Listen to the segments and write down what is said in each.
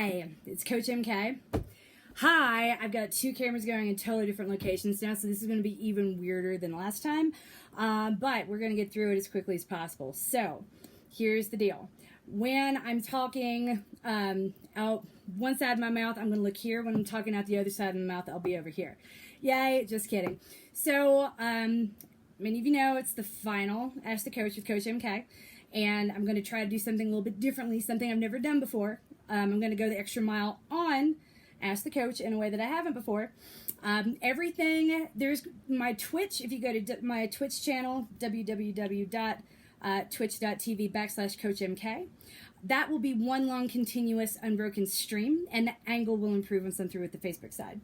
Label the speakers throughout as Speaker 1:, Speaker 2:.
Speaker 1: Hi, it's Coach MK. Hi, I've got two cameras going in totally different locations now, so this is going to be even weirder than last time, but we're going to get through it as quickly as possible. So, here's the deal. When I'm talking out one side of my mouth, I'm going to look here. When I'm talking out the other side of my mouth, I'll be over here. Yay, just kidding. So, many of you know it's the final Ask the Coach with Coach MK, and I'm going to try to do something a little bit differently, something I've never done before. I'm going to go the extra mile on Ask the Coach in a way that I haven't before. There's my Twitch. If you go to my Twitch channel, www.twitch.tv/CoachMK, that will be one long, continuous, unbroken stream, and the angle will improve once I'm through with the Facebook side.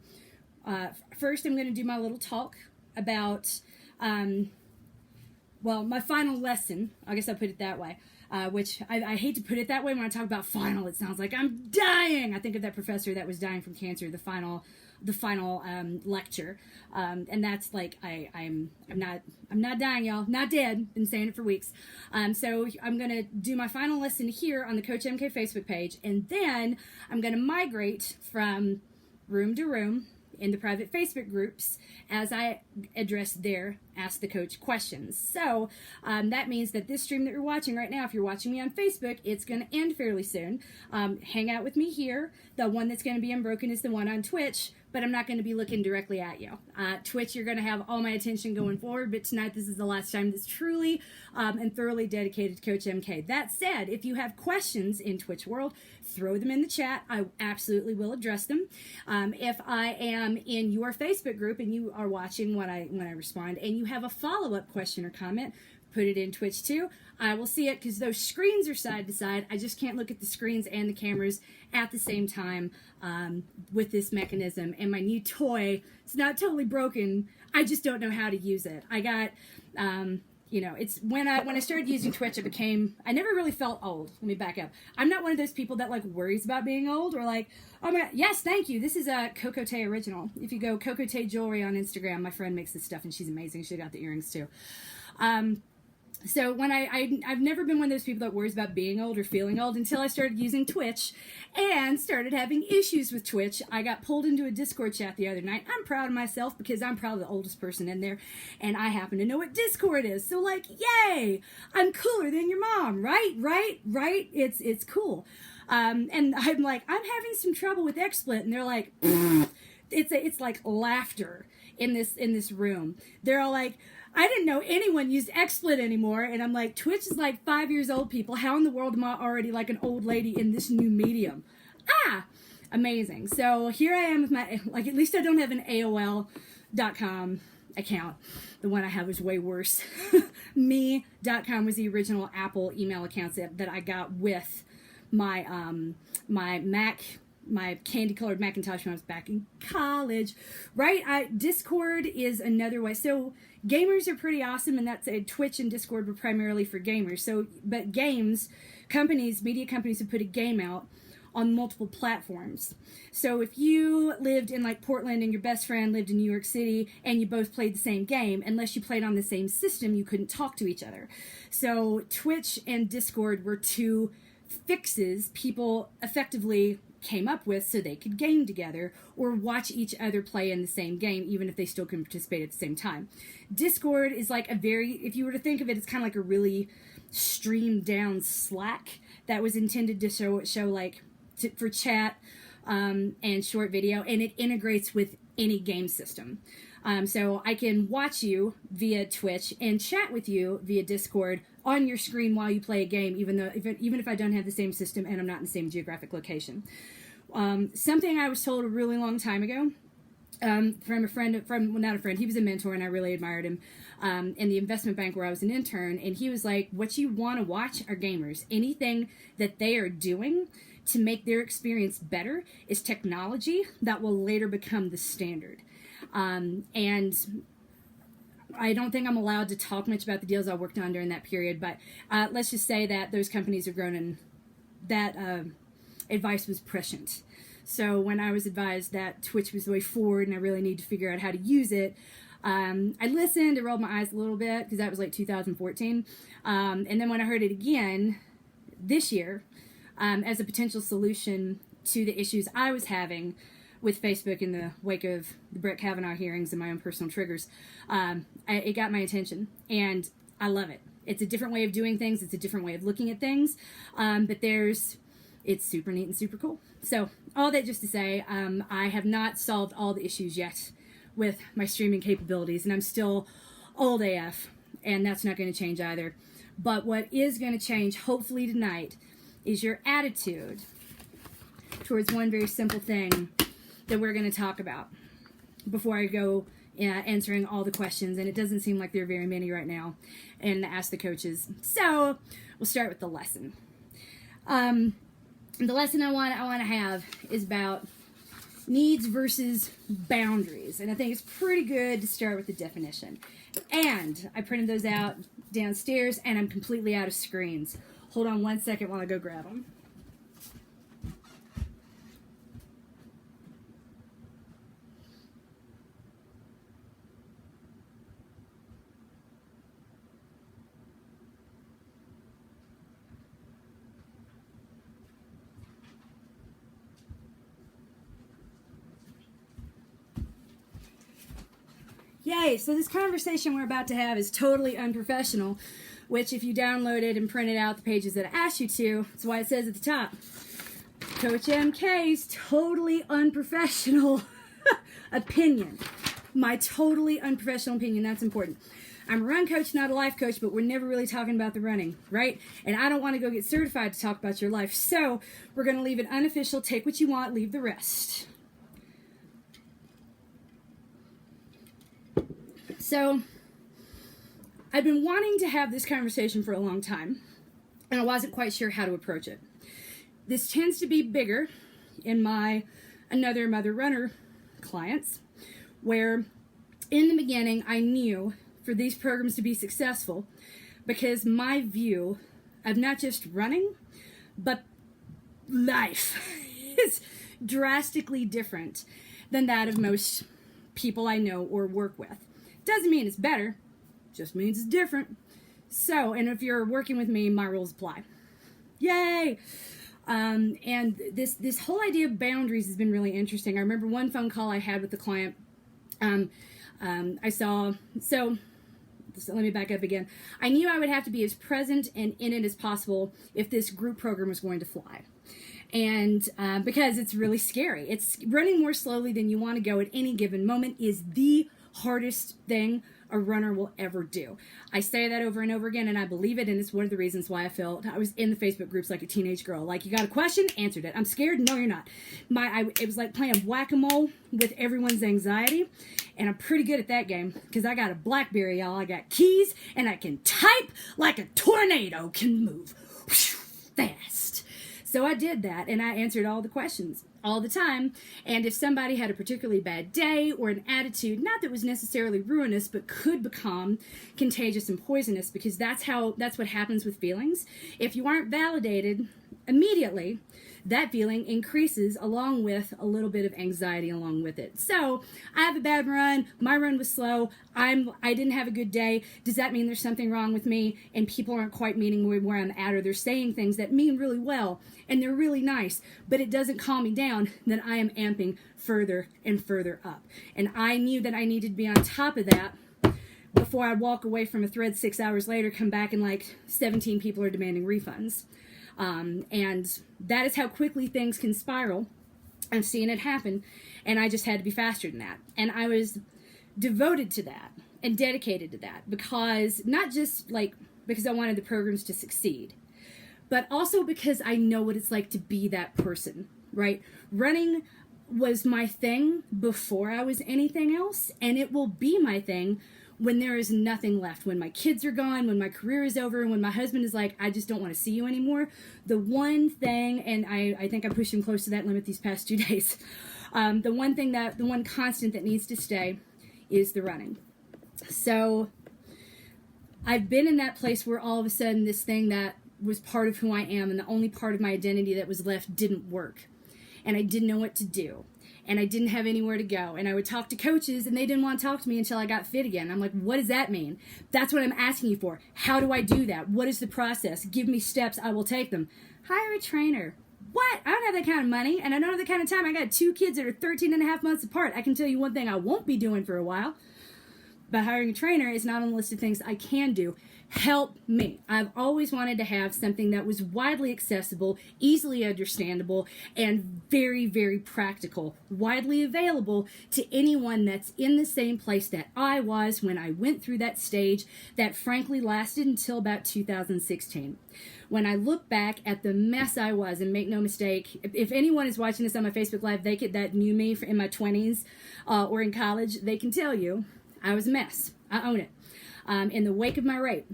Speaker 1: First, I'm going to do my little talk about, my final lesson. I guess I'll put it that way. Which I hate to put it that way. When I talk about final, it sounds like I'm dying. I think of that professor that was dying from cancer, the final lecture, and that's like I'm not dying, y'all, not dead. Been saying it for weeks. So I'm gonna do my final lesson here on the Coach MK Facebook page, and then I'm gonna migrate from room to room in the private Facebook groups as I address their Ask the Coach questions. So that means that this stream that you're watching right now, if you're watching me on Facebook, it's going to end fairly soon. Hang out with me here. The one that's going to be unbroken is the one on Twitch, but I'm not going to be looking directly at you. Twitch, you're going to have all my attention going forward, but tonight this is the last time that's truly and thoroughly dedicated to Coach MK. That said, if you have questions in Twitch world, throw them in the chat. I absolutely will address them. If I am in your Facebook group and you are watching when I respond, and you have a follow-up question or comment, put it in Twitch too. I will see it because those screens are side to side. I just can't look at the screens and the cameras at the same time with this mechanism. And my new toy, it's not totally broken. I just don't know how to use it. I got, it's when I started using Twitch, I never really felt old. Let me back up. I'm not one of those people that like worries about being old or like, oh my God, yes, thank you. This is a Cocotte original. If you go Cocotte Jewelry on Instagram, my friend makes this stuff and she's amazing. She got the earrings too. So when I've never been one of those people that worries about being old or feeling old until I started using Twitch and started having issues with Twitch. I got pulled into a Discord chat the other night. I'm proud of myself because I'm probably the oldest person in there and I happen to know what Discord is. So like, yay, I'm cooler than your mom, right? It's cool. And I'm like, I'm having some trouble with XSplit, and they're like, it's like laughter in this room. They're all like, I didn't know anyone used XSplit anymore, and I'm like, Twitch is like 5 years old, people. How in the world am I already like an old lady in this new medium? Amazing. So here I am with my, like, at least I don't have an AOL.com account. The one I have is way worse. Me.com was the original Apple email account that I got with my my Mac, my candy-colored Macintosh when I was back in college, right? Discord is another way. So gamers are pretty awesome, and that's Twitch and Discord were primarily for gamers. So, but media companies have put a game out on multiple platforms. So if you lived in like Portland and your best friend lived in New York City and you both played the same game, unless you played on the same system, you couldn't talk to each other. So Twitch and Discord were two fixes people effectively came up with so they could game together or watch each other play in the same game, even if they still can participate at the same time. Discord is like if you were to think of it, it's kind of like a really streamed down Slack that was intended to show like for chat and short video, and it integrates with any game system. So I can watch you via Twitch and chat with you via Discord on your screen while you play a game, even if I don't have the same system and I'm not in the same geographic location. Something I was told a really long time ago from not a friend, he was a mentor and I really admired him in the investment bank where I was an intern, and he was like, what you want to watch are gamers. Anything that they are doing to make their experience better is technology that will later become the standard. And I don't think I'm allowed to talk much about the deals I worked on during that period, but let's just say that those companies have grown and that advice was prescient. So when I was advised that Twitch was the way forward and I really need to figure out how to use it, I listened, I rolled my eyes a little bit because that was like 2014. And then when I heard it again this year, as a potential solution to the issues I was having with Facebook in the wake of the Brett Kavanaugh hearings and my own personal triggers. It got my attention, and I love it. It's a different way of doing things. It's a different way of looking at things. But it's super neat and super cool. So all that just to say, I have not solved all the issues yet with my streaming capabilities, and I'm still old AF, and that's not going to change either. But what is going to change, hopefully tonight, is your attitude towards one very simple thing that we're going to talk about before I go answering all the questions, and it doesn't seem like there are very many right now, and ask the coaches. So we'll start with the lesson. The lesson I want to have is about needs versus boundaries, and I think it's pretty good to start with the definition. And I printed those out downstairs, and I'm completely out of screens. Hold on one second while I go grab them. Yay, so this conversation we're about to have is totally unprofessional, which if you downloaded and printed out the pages that I asked you to, that's why it says at the top, Coach MK's totally unprofessional opinion. My totally unprofessional opinion, that's important. I'm a run coach, not a life coach, but we're never really talking about the running, right? And I don't want to go get certified to talk about your life, so we're going to leave it unofficial, take what you want, leave the rest. So, I've been wanting to have this conversation for a long time, and I wasn't quite sure how to approach it. This tends to be bigger in my Another Mother Runner clients, where in the beginning I knew for these programs to be successful, because my view of not just running, but life is drastically different than that of most people I know or work with. Doesn't mean it's better, just means it's different. So, and if you're working with me, my rules apply. Yay! And this whole idea of boundaries has been really interesting. I remember one phone call I had with the client. So let me back up again. I knew I would have to be as present and in it as possible if this group program was going to fly. And because it's really scary. It's running more slowly than you want to go at any given moment is the hardest thing a runner will ever do. I say that over and over again, and I believe it, and it's one of the reasons why I was in the Facebook groups like a teenage girl. Like, you got a question? Answered it. I'm scared? No, you're not. It was like playing whack-a-mole with everyone's anxiety, and I'm pretty good at that game, because I got a BlackBerry, y'all. I got keys, and I can type like a tornado can move fast. So I did that, and I answered all the questions all the time. And if somebody had a particularly bad day or an attitude, not that was necessarily ruinous, but could become contagious and poisonous, because that's what happens with feelings. If you aren't validated immediately, that feeling increases along with a little bit of anxiety along with it. So I have a bad run. My run was slow. I didn't have a good day. Does that mean there's something wrong with me and people aren't quite meeting where I'm at, or they're saying things that mean really well and they're really nice, but it doesn't calm me down? Then I am amping further and further up. And I knew that I needed to be on top of that before I walk away from a thread 6 hours later, come back and like 17 people are demanding refunds. And that is how quickly things can spiral. I've seen it happen, and I just had to be faster than that. And I was devoted to that and dedicated to that, because not just like because I wanted the programs to succeed, but also because I know what it's like to be that person, right? Running was my thing before I was anything else, and it will be my thing when there is nothing left, when my kids are gone, when my career is over, and when my husband is like, I just don't want to see you anymore. The one thing, and I think I'm pushing close to that limit these past 2 days, the one constant that needs to stay is the running. So I've been in that place where all of a sudden this thing that was part of who I am and the only part of my identity that was left didn't work. And I didn't know what to do. And I didn't have anywhere to go. And I would talk to coaches, and they didn't want to talk to me until I got fit again. I'm like, what does that mean? That's what I'm asking you for. How do I do that? What is the process? Give me steps. I will take them. Hire a trainer. What? I don't have that kind of money, and I don't have that kind of time. I got 2 kids that are 13 and a half months apart. I can tell you one thing I won't be doing for a while. But hiring a trainer is not on the list of things I can do. Help me. I've always wanted to have something that was widely accessible, easily understandable, and very, very practical, widely available to anyone that's in the same place that I was when I went through that stage that frankly lasted until about 2016. When I look back at the mess I was, and make no mistake, if anyone is watching this on my Facebook Live, that knew me in my 20s or in college, they can tell you I was a mess. I own it. In the wake of my rape,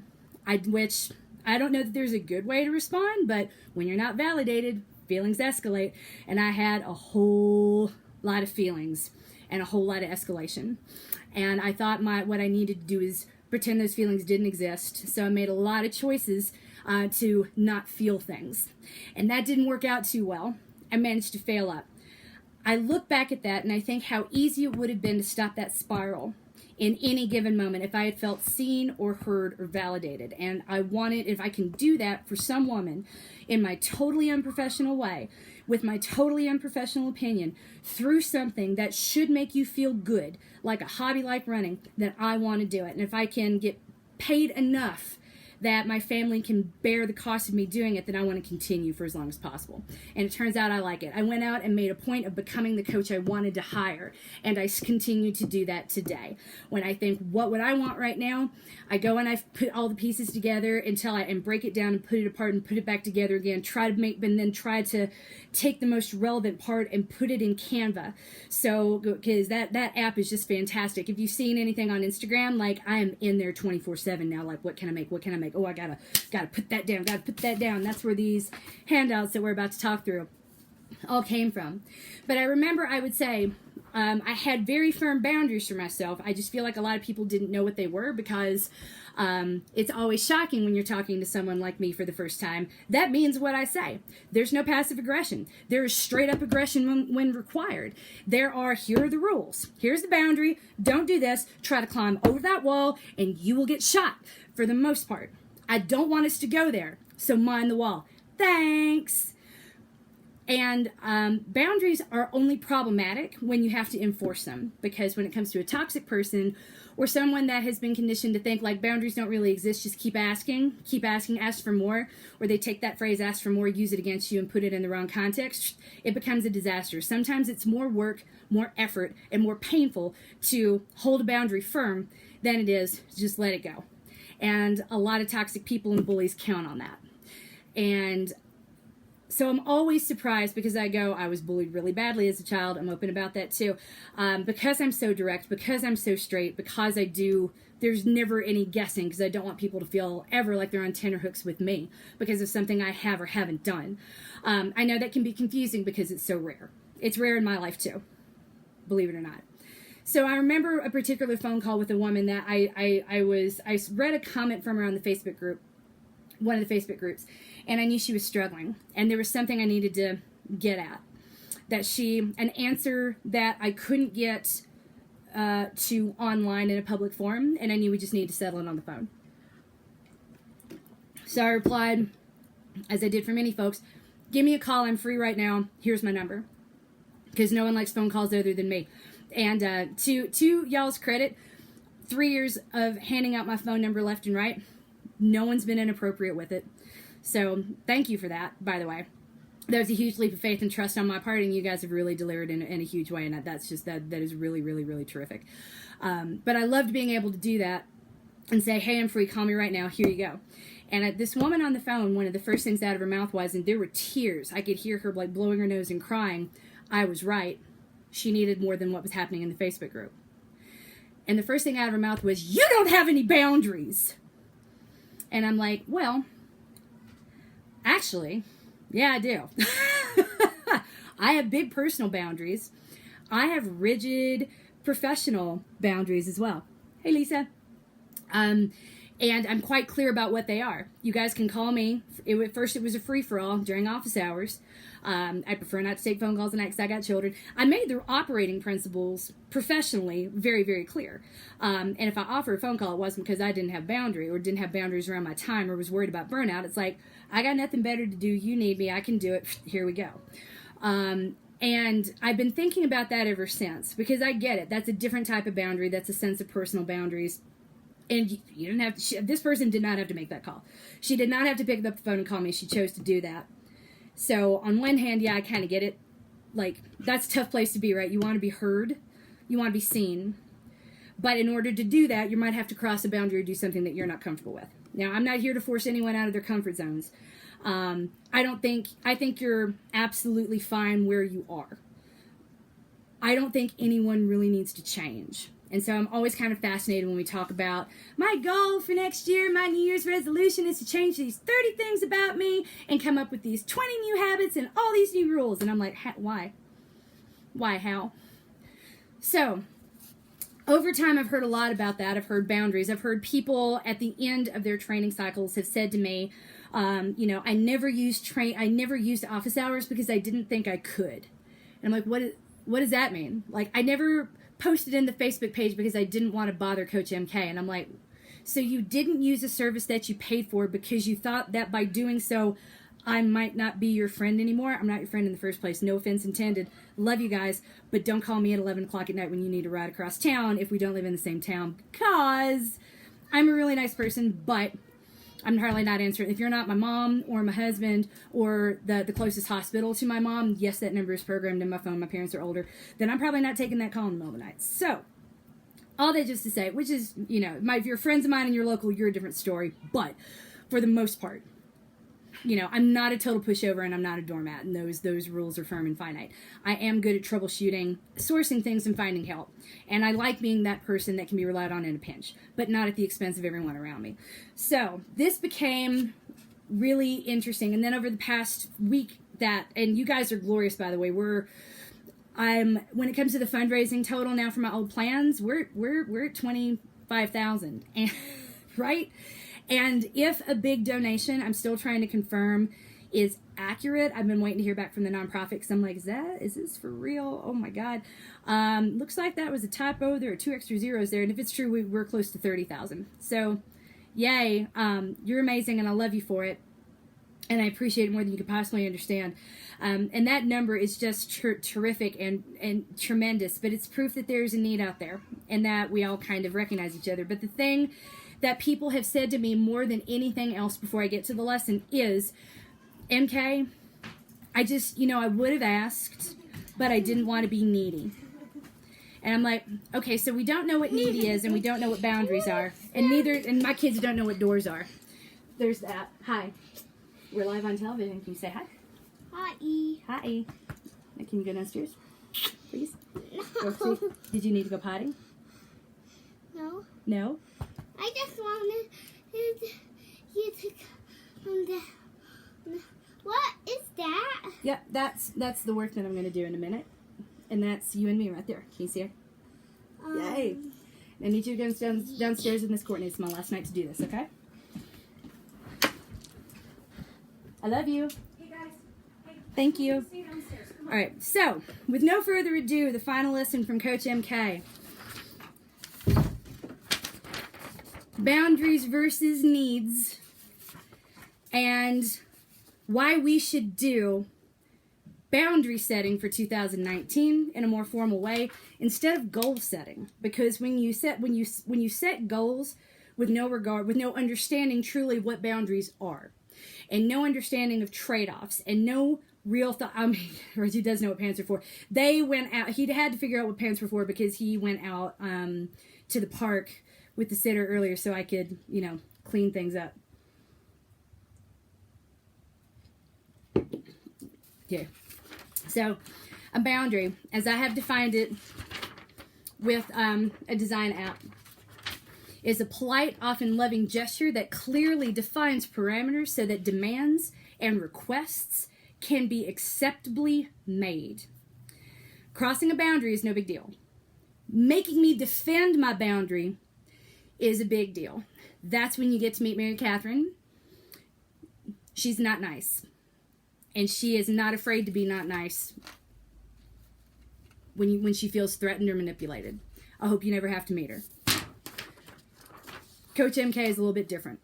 Speaker 1: which I don't know that there's a good way to respond, but when you're not validated, feelings escalate. And I had a whole lot of feelings and a whole lot of escalation. And I thought what I needed to do is pretend those feelings didn't exist. So I made a lot of choices to not feel things. And that didn't work out too well. I managed to fail up. I look back at that and I think how easy it would have been to stop that spiral in any given moment if I had felt seen or heard or validated. And I wanted, if I can do that for some woman in my totally unprofessional way, with my totally unprofessional opinion, through something that should make you feel good, like a hobby like running, then I want to do it. And if I can get paid enough that my family can bear the cost of me doing it, then I want to continue for as long as possible. And it turns out I like it. I went out and made a point of becoming the coach I wanted to hire, and I continue to do that today. When I think, what would I want right now? I go and I put all the pieces together and break it down and put it apart and put it back together again, and then try to take the most relevant part and put it in Canva. So, because that app is just fantastic. If you've seen anything on Instagram, like, I am in there 24/7 now, like, what can I make? Oh, I gotta put that down. That's where these handouts that we're about to talk through all came from. But I remember I would say I had very firm boundaries for myself. I just feel like a lot of people didn't know what they were, because it's always shocking when you're talking to someone like me for the first time. That means what I say. There's no passive aggression. There is straight up aggression when required. Here are the rules. Here's the boundary. Don't do this. Try to climb over that wall and you will get shot, for the most part. I don't want us to go there, so mind the wall. Thanks. And boundaries are only problematic when you have to enforce them, because when it comes to a toxic person or someone that has been conditioned to think like boundaries don't really exist, just keep asking, ask for more, or they take that phrase, ask for more, use it against you and put it in the wrong context, it becomes a disaster. Sometimes it's more work, more effort, and more painful to hold a boundary firm than it is to just let it go. And a lot of toxic people and bullies count on that. And so I'm always surprised, because I was bullied really badly as a child. I'm open about that too. Because I'm so direct, because I'm so straight, because there's never any guessing, because I don't want people to feel ever like they're on tenterhooks with me because of something I have or haven't done. I know that can be confusing because it's so rare. It's rare in my life too, believe it or not. So I remember a particular phone call with a woman that I read a comment from her on the Facebook group, one of the Facebook groups, and I knew she was struggling, and there was something I needed to get at, an answer that I couldn't get to online in a public forum, and I knew we just needed to settle it on the phone. So I replied, as I did for many folks, give me a call, I'm free right now, here's my number, because no one likes phone calls other than me. And to y'all's credit, 3 years of handing out my phone number left and right, no one's been inappropriate with it. So thank you for that, by the way. That was a huge leap of faith and trust on my part, and you guys have really delivered in a huge way, and that is really, really, really terrific. But I loved being able to do that and say, hey, I'm free, call me right now, here you go. And this woman on the phone, one of the first things out of her mouth was, and there were tears, I could hear her like blowing her nose and crying, I was right. She needed more than what was happening in the Facebook group. And the first thing out of her mouth was, you don't have any boundaries. And I'm like, well, actually, yeah, I do. I have big personal boundaries. I have rigid professional boundaries as well. Hey, Lisa. And I'm quite clear about what they are. You guys can call me. At first, it was a free-for-all during office hours. I prefer not to take phone calls at night because I got children. I made the operating principles professionally very, very clear. And if I offered a phone call, it wasn't because I didn't have boundary or didn't have boundaries around my time or was worried about burnout. It's like, I got nothing better to do. You need me. I can do it. Here we go. And I've been thinking about that ever since because I get it. That's a different type of boundary. That's a sense of personal boundaries. And you didn't have to, this person did not have to make that call. She did not have to pick up the phone and call me. She chose to do that. So on one hand, yeah, I kind of get it. Like, that's a tough place to be, right? You want to be heard. You want to be seen. But in order to do that, you might have to cross a boundary or do something that you're not comfortable with. Now, I'm not here to force anyone out of their comfort zones. I think you're absolutely fine where you are. I don't think anyone really needs to change. And so I'm always kind of fascinated when we talk about my goal for next year, my New Year's resolution is to change these 30 things about me and come up with these 20 new habits and all these new rules. And I'm like, why? Why? How? So over time, I've heard a lot about that. I've heard boundaries. I've heard people at the end of their training cycles have said to me, I never used office hours because I didn't think I could. And I'm like, what does that mean? Like, I never posted in the Facebook page because I didn't want to bother Coach MK. And I'm like, so you didn't use a service that you paid for because you thought that by doing so, I might not be your friend anymore? I'm not your friend in the first place. No offense intended. Love you guys, but don't call me at 11 o'clock at night when you need to ride across town if we don't live in the same town, because I'm a really nice person, but I'm hardly not answering. If you're not my mom or my husband or the closest hospital to my mom, yes, that number is programmed in my phone. My parents are older. Then I'm probably not taking that call in the middle of the night. So all that just to say, which is, if you're friends of mine and you're local, you're a different story. But for the most part, I'm not a total pushover and I'm not a doormat, and those rules are firm and finite. I am good at troubleshooting, sourcing things, and finding help. And I like being that person that can be relied on in a pinch, but not at the expense of everyone around me. So this became really interesting. And then over the past week and you guys are glorious, by the way, when it comes to the fundraising total now for my old plans, we're at 25,000, and right? And if a big donation, I'm still trying to confirm, is accurate, I've been waiting to hear back from the nonprofit because I'm like, is this for real? Oh my God. Looks like that was a typo. There are 2 extra zeros there. And if it's true, we're close to 30,000. So yay. You're amazing and I love you for it. And I appreciate it more than you could possibly understand. And that number is just terrific and tremendous. But it's proof that there's a need out there and that we all kind of recognize each other. But the thing that people have said to me more than anything else before I get to the lesson is, MK, I would have asked, but I didn't want to be needy. And I'm like, okay, so we don't know what needy is and we don't know what boundaries are. And my kids don't know what doors are. There's that. Hi. We're live on television. Can you say hi?
Speaker 2: Hi.
Speaker 1: Hi. Can you go downstairs, please?
Speaker 2: No.
Speaker 1: Did you need to go potty?
Speaker 2: No.
Speaker 1: No?
Speaker 2: I just wanted you to come down. What is that?
Speaker 1: Yep, that's the work that I'm going to do in a minute. And that's you and me right there. Can you see her? Yay. I need you to go downstairs in this Courtney. It's my last night to do this, okay? I love you.
Speaker 3: Hey guys. Hey,
Speaker 1: thank you.
Speaker 3: stay downstairs. Come on.
Speaker 1: All right, so with no further ado, the final lesson from Coach MK. Boundaries versus needs, and why we should do boundary setting for 2019 in a more formal way instead of goal setting. Because when you set goals with no regard, with no understanding truly what boundaries are, and no understanding of trade-offs, and no real thought. Reggie does know what pants are for. They went out. He had to figure out what pants were for because he went out to the park with the sitter earlier so I could, clean things up. Here. So, a boundary, as I have defined it with a design app, is a polite, often loving gesture that clearly defines parameters so that demands and requests can be acceptably made. Crossing a boundary is no big deal. Making me defend my boundary is a big deal. That's when you get to meet Mary Catherine. She's not nice. And she is not afraid to be not nice when she feels threatened or manipulated. I hope you never have to meet her. Coach MK is a little bit different.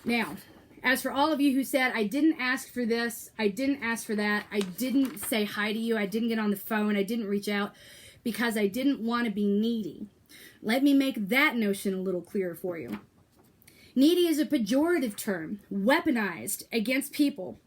Speaker 1: Now, as for all of you who said, I didn't ask for this, I didn't ask for that, I didn't say hi to you, I didn't get on the phone, I didn't reach out because I didn't want to be needy. Let me make that notion a little clearer for you. Needy is a pejorative term, weaponized against people,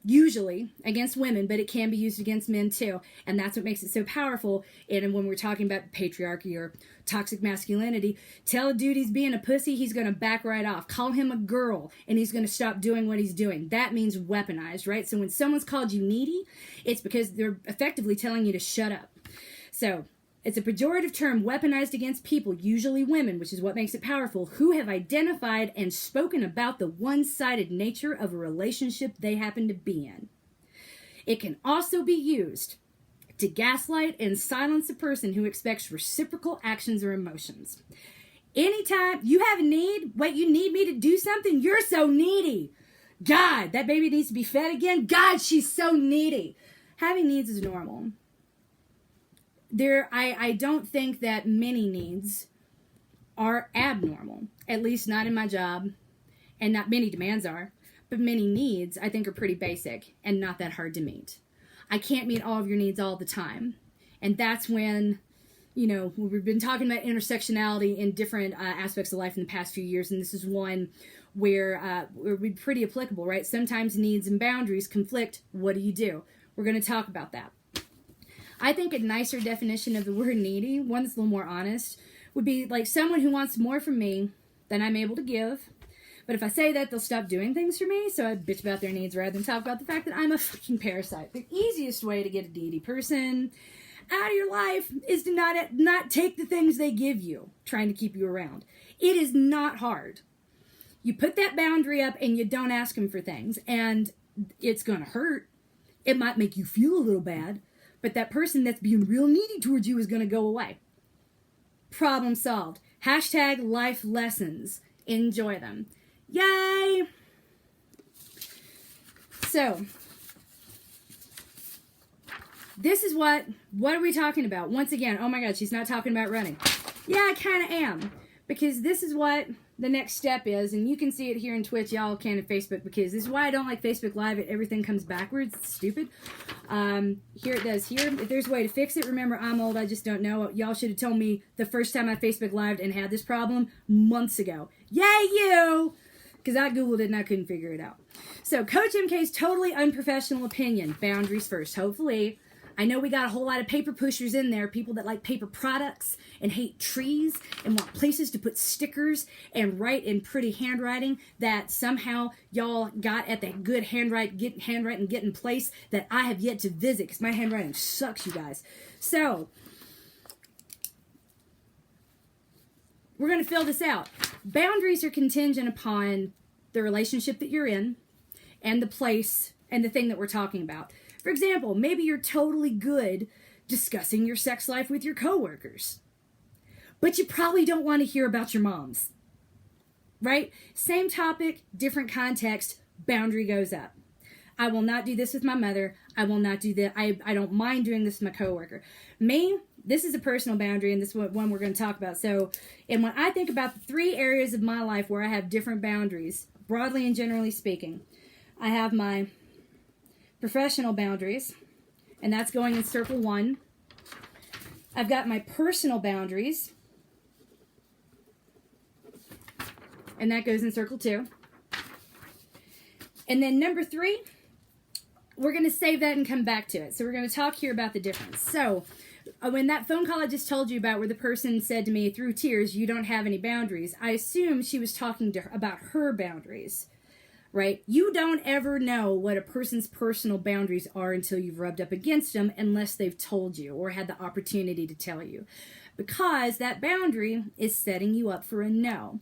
Speaker 1: usually against women, but it can be used against men too. And that's what makes it so powerful. And when we're talking about patriarchy or toxic masculinity, tell a dude he's being a pussy, he's going to back right off. Call him a girl, and he's going to stop doing what he's doing. That means weaponized, right? So when someone's called you needy, it's because they're effectively telling you to shut up. So it's a pejorative term weaponized against people, usually women, which is what makes it powerful, who have identified and spoken about the one-sided nature of a relationship they happen to be in. It can also be used to gaslight and silence a person who expects reciprocal actions or emotions. Anytime you have a need, wait, you need me to do something? You're so needy. God, that baby needs to be fed again. God, she's so needy. Having needs is normal. I don't think that many needs are abnormal, at least not in my job, and not many demands are, but many needs I think are pretty basic and not that hard to meet. I can't meet all of your needs all the time, and that's when, we've been talking about intersectionality in different aspects of life in the past few years, and this is one where we're pretty applicable, right? Sometimes needs and boundaries conflict. What do? We're going to talk about that. I think a nicer definition of the word needy, one that's a little more honest, would be like someone who wants more from me than I'm able to give. But if I say that, they'll stop doing things for me, so I bitch about their needs rather than talk about the fact that I'm a fucking parasite. The easiest way to get a needy person out of your life is to not take the things they give you, trying to keep you around. It is not hard. You put that boundary up and you don't ask them for things, and it's going to hurt. It might make you feel a little bad, but that person that's being real needy towards you is going to go away. Problem solved. Hashtag life lessons. Enjoy them. Yay! So, this is what are we talking about? Once again, oh my God, she's not talking about running. Yeah, I kind of am. Because this is what the next step is, and you can see it here in Twitch, y'all can in Facebook, because this is why I don't like Facebook Live. Everything comes backwards. It's stupid. Here it does here. If there's a way to fix it, remember, I'm old, I just don't know. Y'all should have told me the first time I Facebook Lived and had this problem months ago. Yay, you! Because I Googled it and I couldn't figure it out. So, Coach MK's totally unprofessional opinion. Boundaries first, hopefully. I know we got a whole lot of paper pushers in there, people that like paper products and hate trees and want places to put stickers and write in pretty handwriting that somehow y'all got at that good handwriting get in place that I have yet to visit because my handwriting sucks, you guys. So, we're going to fill this out. Boundaries are contingent upon the relationship that you're in and the place and the thing that we're talking about. For example, maybe you're totally good discussing your sex life with your coworkers, but you probably don't want to hear about your moms, right? Same topic, different context, boundary goes up. I will not do this with my mother. I will not do that. I don't mind doing this with my coworker. Me, this is a personal boundary, and this is one we're going to talk about. So, and when I think about the 3 areas of my life where I have different boundaries, broadly and generally speaking, I have my professional boundaries, and that's going in circle 1. I've got my personal boundaries, and that goes in circle 2. And then number 3, we're going to save that and come back to it. So we're going to talk here about the difference. So when that phone call I just told you about where the person said to me through tears, you don't have any boundaries, I assume she was talking to her about her boundaries. Right? You don't ever know what a person's personal boundaries are until you've rubbed up against them unless they've told you or had the opportunity to tell you. Because that boundary is setting you up for a no.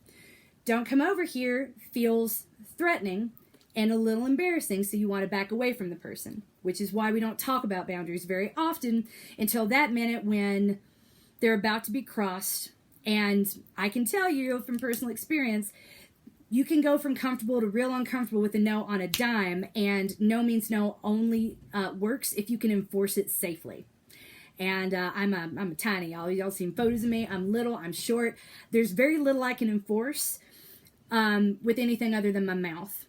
Speaker 1: Don't come over here feels threatening and a little embarrassing, so you want to back away from the person, which is why we don't talk about boundaries very often until that minute when they're about to be crossed And I can tell you from personal experience, you can go from comfortable to real uncomfortable with a no on a dime, and no means no only works if you can enforce it safely. And I'm a tiny, y'all seen photos of me. I'm little, I'm short. There's very little I can enforce with anything other than my mouth.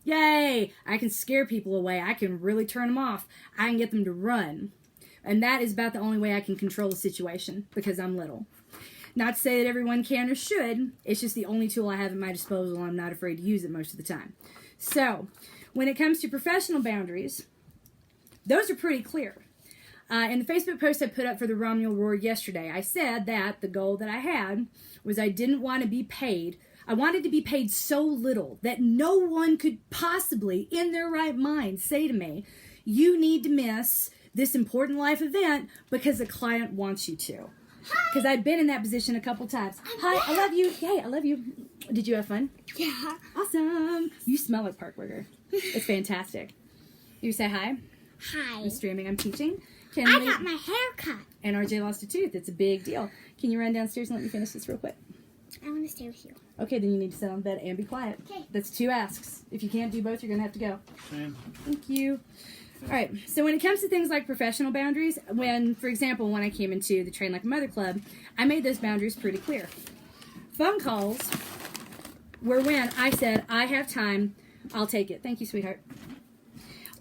Speaker 1: Yay! I can scare people away. I can really turn them off. I can get them to run. And that is about the only way I can control the situation, because I'm little. Not to say that everyone can or should. It's just the only tool I have at my disposal, and I'm not afraid to use it most of the time. So, when it comes to professional boundaries, those are pretty clear. In the Facebook post I put up for the Romulus Roar yesterday, I said that the goal that I had was I didn't want to be paid. I wanted to be paid so little that no one could possibly, in their right mind, say to me, you need to miss this important life event because a client wants you to. Because I'd been in that position a couple times. Hi, I love you. Yay, I love you. Did you have fun?
Speaker 2: Yeah.
Speaker 1: Awesome. You smell like Park Burger. It's fantastic. You say hi?
Speaker 2: Hi.
Speaker 1: I'm streaming. I'm teaching.
Speaker 2: I got my hair cut.
Speaker 1: And RJ lost a tooth. It's a big deal. Can you run downstairs and let me finish this real quick?
Speaker 2: I want to stay with you.
Speaker 1: Okay, then you need to sit on the bed and be quiet.
Speaker 2: Okay.
Speaker 1: That's 2 asks. If you can't do both, you're going to have to go.
Speaker 4: Same.
Speaker 1: Thank you. All right, so when it comes to things like professional boundaries, for example, when I came into the Train Like a Mother Club, I made those boundaries pretty clear. Phone calls were when I said, I have time, I'll take it. Thank you, sweetheart.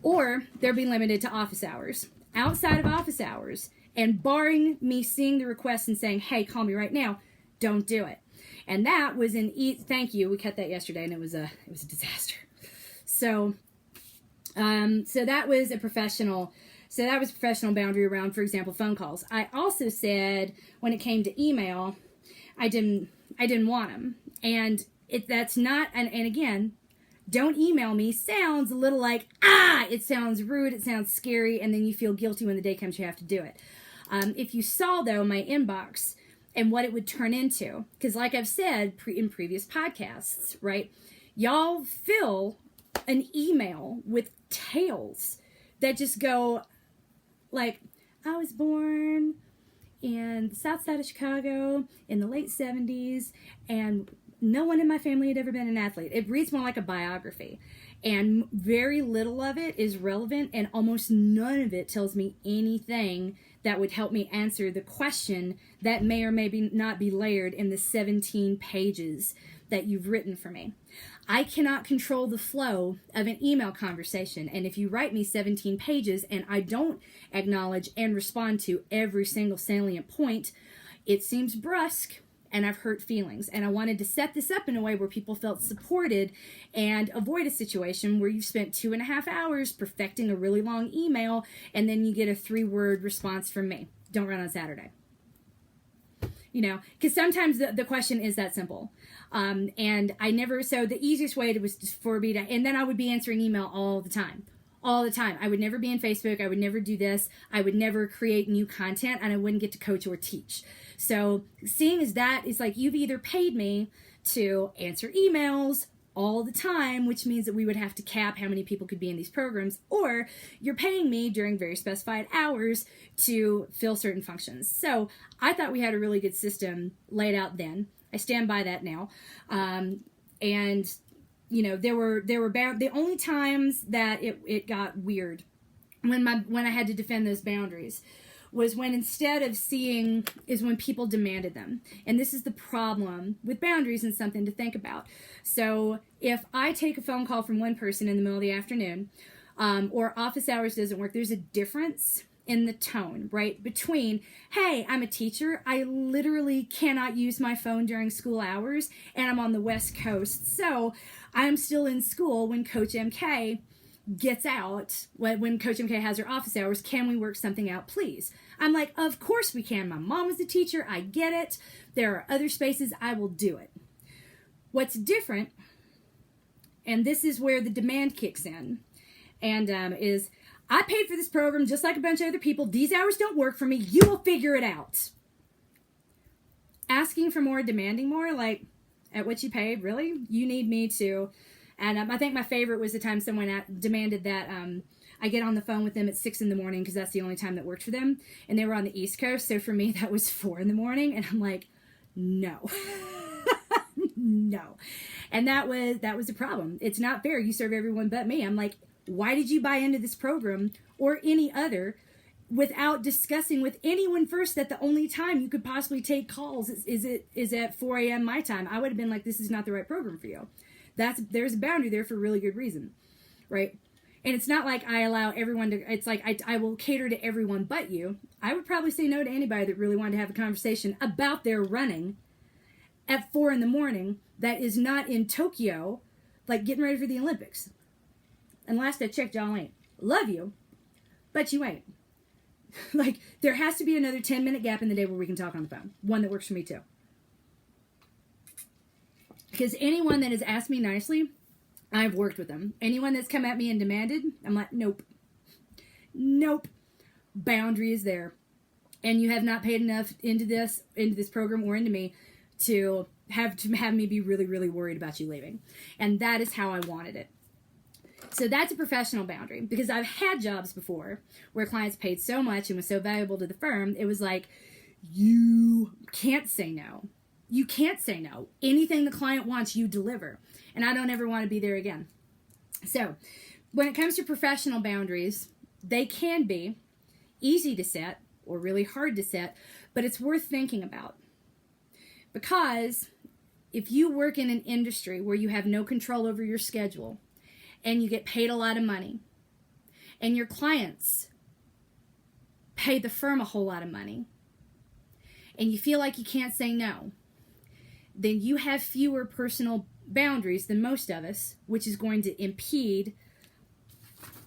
Speaker 1: Or they're being limited to office hours. Outside of office hours, and barring me seeing the request and saying, hey, call me right now, don't do it. And that was thank you, we cut that yesterday, and it was a disaster. So that was a professional boundary around, for example, phone calls. I also said when it came to email, I didn't want them. And that's not, and again, don't email me sounds a little like, it sounds rude, it sounds scary, and then you feel guilty when the day comes you have to do it. If you saw, though, my inbox and what it would turn into, because like I've said in previous podcasts, right, y'all fill an email with tales that just go like, I was born in the south side of Chicago in the late 70s, and no one in my family had ever been an athlete. It reads more like a biography, and very little of it is relevant, and almost none of it tells me anything that would help me answer the question that may or may not be layered in the 17 pages that you've written for me. I cannot control the flow of an email conversation, and if you write me 17 pages and I don't acknowledge and respond to every single salient point, it seems brusque, and I've hurt feelings. And I wanted to set this up in a way where people felt supported and avoid a situation where you've spent 2.5 hours perfecting a really long email and then you get a 3-word response from me. Don't run on Saturday. You know, because sometimes the question is that simple. And so the easiest way was for me to, and then I would be answering email all the time. I would never be in Facebook. I would never do this. I would never create new content, and I wouldn't get to coach or teach. So seeing as that is like, you've either paid me to answer emails all the time, which means that we would have to cap how many people could be in these programs, or you're paying me during very specified hours to fill certain functions. So I thought we had a really good system laid out then. I stand by that now. And you know, there were the only times that it got weird when I had to defend those boundaries was when when people demanded them. And this is the problem with boundaries and something to think about. So if I take a phone call from one person in the middle of the afternoon, or office hours doesn't work, there's a difference in the tone, right? Between, hey, I'm a teacher, I literally cannot use my phone during school hours, and I'm on the West Coast, so I'm still in school when Coach MK gets out, when Coach MK has her office hours, can we work something out, please? I'm like, of course we can. My mom was a teacher. I get it. There are other spaces. I will do it. What's different, and this is where the demand kicks in, and is, I paid for this program just like a bunch of other people. These hours don't work for me. You will figure it out. Asking for more, demanding more, like, at what you paid, really? You need me to. And I think my favorite was the time someone demanded that I get on the phone with them at 6 in the morning because that's the only time that worked for them. And they were on the East Coast. So for me, that was 4 in the morning. And I'm like, No. No. And that was the problem. It's not fair. You serve everyone but me. I'm like, why did you buy into this program or any other without discussing with anyone first that the only time you could possibly take calls is at 4 a.m. my time? I would have been like, this is not the right program for you. There's a boundary there for a really good reason, right? And it's not like I allow everyone to, it's like I will cater to everyone but you. I would probably say no to anybody that really wanted to have a conversation about their running at 4 a.m. that is not in Tokyo, like getting ready for the Olympics. And last I checked, y'all ain't. Love you, but you ain't. Like, there has to be another 10-minute gap in the day where we can talk on the phone. One that works for me, too. Because anyone that has asked me nicely, I've worked with them. Anyone that's come at me and demanded, I'm like, nope. Nope. Boundary is there. And you have not paid enough into this program or into me to have me be really, really worried about you leaving. And that is how I wanted it. So that's a professional boundary, because I've had jobs before where clients paid so much and was so valuable to the firm, it was like, you can't say no. You can't say no. Anything the client wants, you deliver. And I don't ever want to be there again. So when it comes to professional boundaries, they can be easy to set or really hard to set, but it's worth thinking about. Because if you work in an industry where you have no control over your schedule, and you get paid a lot of money, and your clients pay the firm a whole lot of money, and you feel like you can't say no, then you have fewer personal boundaries than most of us, which is going to impede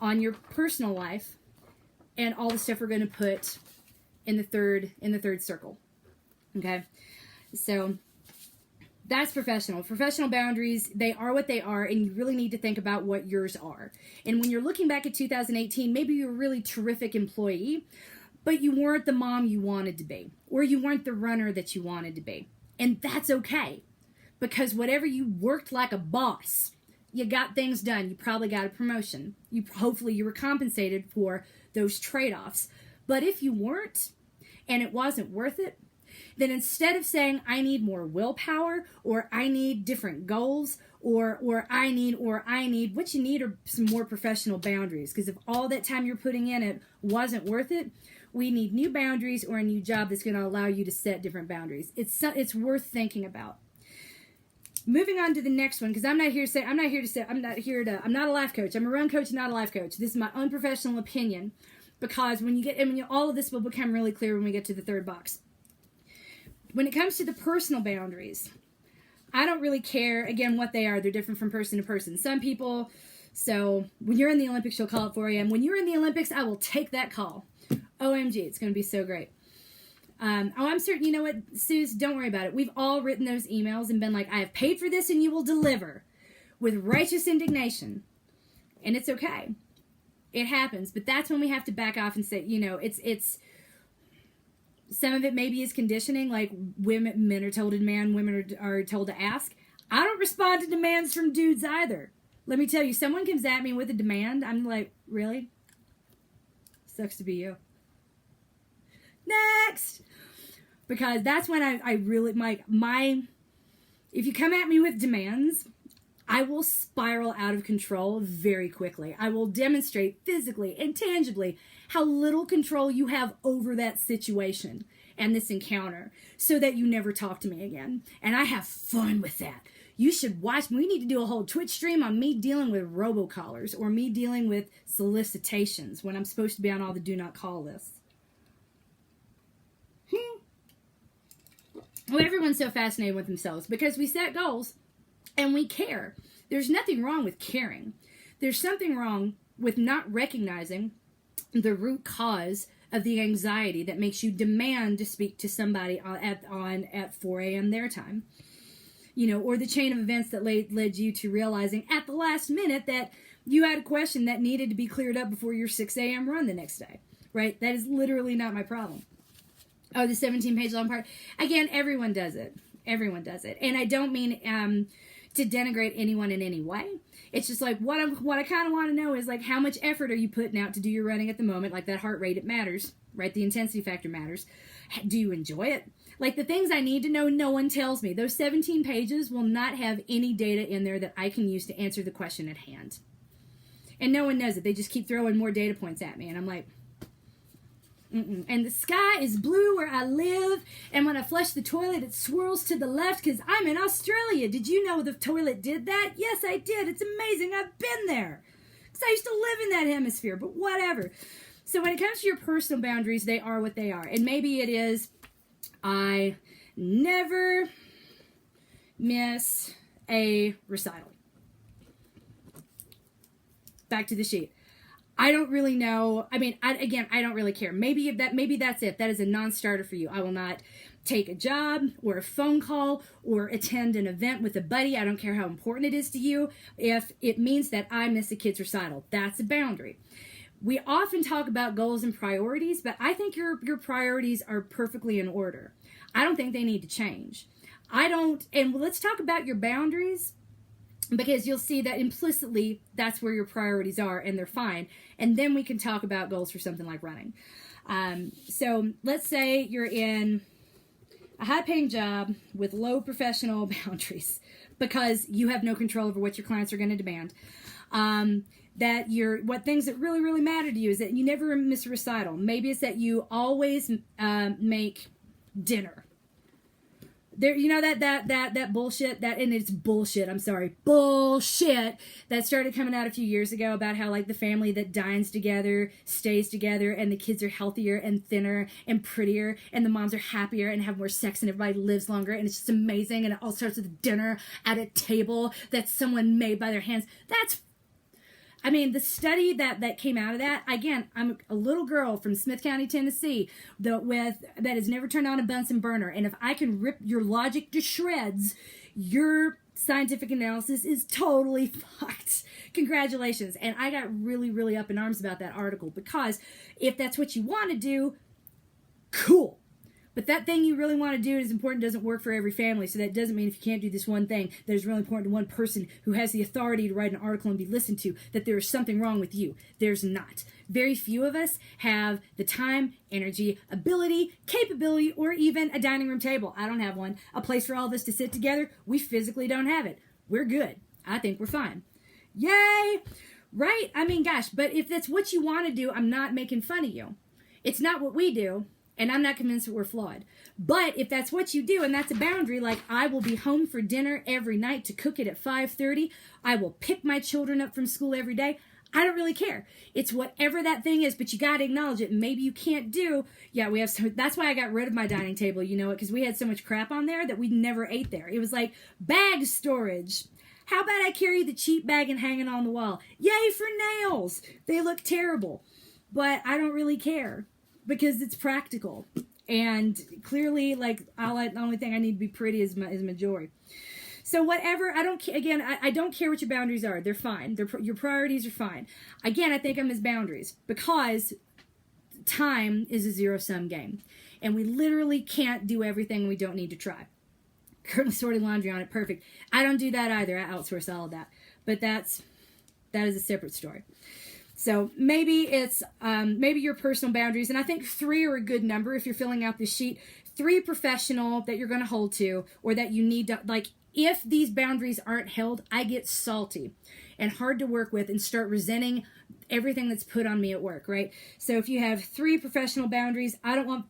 Speaker 1: on your personal life and all the stuff we're going to put in the third circle. Okay? So that's professional. Professional boundaries, they are what they are, and you really need to think about what yours are. And when you're looking back at 2018, maybe you're a really terrific employee, but you weren't the mom you wanted to be, or you weren't the runner that you wanted to be. And that's okay, because whatever you worked like a boss, you got things done. You probably got a promotion. Hopefully you were compensated for those trade-offs. But if you weren't, and it wasn't worth it, then instead of saying, I need more willpower, or I need different goals, or I need, what you need are some more professional boundaries. Because if all that time you're putting in it wasn't worth it, we need new boundaries or a new job that's going to allow you to set different boundaries. It's worth thinking about. Moving on to the next one, because I'm not a life coach. I'm a run coach, not a life coach. This is my unprofessional opinion, because all of this will become really clear when we get to the third box. When it comes to the personal boundaries, I don't really care, again, what they are. They're different from person to person. Some people, so when you're in the Olympics, you'll call at 4 a.m. When you're in the Olympics, I will take that call. OMG, it's going to be so great. I'm certain, you know what, Suze, don't worry about it. We've all written those emails and been like, I have paid for this and you will deliver, with righteous indignation. And it's okay. It happens. But that's when we have to back off and say, it's some of it maybe is conditioning, like men are told to demand, women are told to ask. I don't respond to demands from dudes either. Let me tell you, someone comes at me with a demand, I'm like, really? Sucks to be you. Next! Because that's when I really, if you come at me with demands, I will spiral out of control very quickly. I will demonstrate physically and tangibly how little control you have over that situation and this encounter, so that you never talk to me again. And I have fun with that. You should watch. We need to do a whole Twitch stream on me dealing with robocallers or me dealing with solicitations when I'm supposed to be on all the do not call lists. Well, everyone's so fascinated with themselves because we set goals and we care. There's nothing wrong with caring. There's something wrong with not recognizing the root cause of the anxiety that makes you demand to speak to somebody at 4 a.m. their time. Or the chain of events that led you to realizing at the last minute that you had a question that needed to be cleared up before your 6 a.m. run the next day. Right? That is literally not my problem. Oh, the 17-page long part. Again, everyone does it. Everyone does it. And I don't mean to denigrate anyone in any way. It's just like what I kind of want to know is like, how much effort are you putting out to do your running at the moment? Like that heart rate, it matters, right? The intensity factor matters. Do you enjoy it? Like the things I need to know, no one tells me. Those 17 pages will not have any data in there that I can use to answer the question at hand. And no one knows it. They just keep throwing more data points at me. And I'm like, mm-mm. And the sky is blue where I live. And when I flush the toilet, it swirls to the left because I'm in Australia. Did you know the toilet did that? Yes, I did. It's amazing. I've been there. Because I used to live in that hemisphere. But whatever. So when it comes to your personal boundaries, they are what they are. And maybe it is, I never miss a recital. Back to the sheet. I don't really know. I mean, I don't really care. Maybe that's it. That is a non-starter for you. I will not take a job or a phone call or attend an event with a buddy. I don't care how important it is to you. If it means that I miss a kid's recital, that's a boundary. We often talk about goals and priorities, but I think your priorities are perfectly in order. I don't think they need to change. And let's talk about your boundaries, because you'll see that implicitly that's where your priorities are and they're fine. And then we can talk about goals for something like running. So let's say you're in a high-paying job with low professional boundaries because you have no control over what your clients are going to demand. What things that really, really matter to you is that you never miss a recital. Maybe it's that you always make dinner. There, you know that bullshit and it's bullshit. I'm sorry, bullshit that started coming out a few years ago about how like the family that dines together stays together and the kids are healthier and thinner and prettier and the moms are happier and have more sex and everybody lives longer and it's just amazing and it all starts with dinner at a table that someone made by their hands. The study that came out of that, again, I'm a little girl from Smith County, Tennessee, that has never turned on a Bunsen burner. And if I can rip your logic to shreds, your scientific analysis is totally fucked. Congratulations. And I got really, really up in arms about that article because if that's what you want to do, cool. But that thing you really want to do is important doesn't work for every family. So that doesn't mean if you can't do this one thing that is really important to one person who has the authority to write an article and be listened to, that there is something wrong with you. There's not. Very few of us have the time, energy, ability, capability, or even a dining room table. I don't have one. A place for all of us to sit together. We physically don't have it. We're good. I think we're fine. Yay! Right? Gosh, but if that's what you want to do, I'm not making fun of you. It's not what we do. And I'm not convinced that we're flawed. But if that's what you do, and that's a boundary, like I will be home for dinner every night to cook it at 5:30. I will pick my children up from school every day. I don't really care. It's whatever that thing is, but you got to acknowledge it. Maybe you can't do. Yeah, that's why I got rid of my dining table, because we had so much crap on there that we never ate there. It was like bag storage. How about I carry the cheap bag and hang it on the wall? Yay for nails. They look terrible. But I don't really care. Because it's practical, and clearly, the only thing I need to be pretty is my joy. So whatever, I don't care what your boundaries are. They're fine. Your priorities are fine. Again, I think I miss boundaries because time is a zero-sum game, and we literally can't do everything we don't need to try. Currently sorting laundry on it, perfect. I don't do that either. I outsource all of that, but that is a separate story. So maybe it's maybe your personal boundaries, and I think 3 are a good number if you're filling out this sheet. 3 professional that you're going to hold to, or that you need to, if these boundaries aren't held, I get salty and hard to work with and start resenting everything that's put on me at work, right? So if you have 3 professional boundaries, I don't want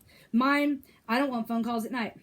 Speaker 1: phone calls at night.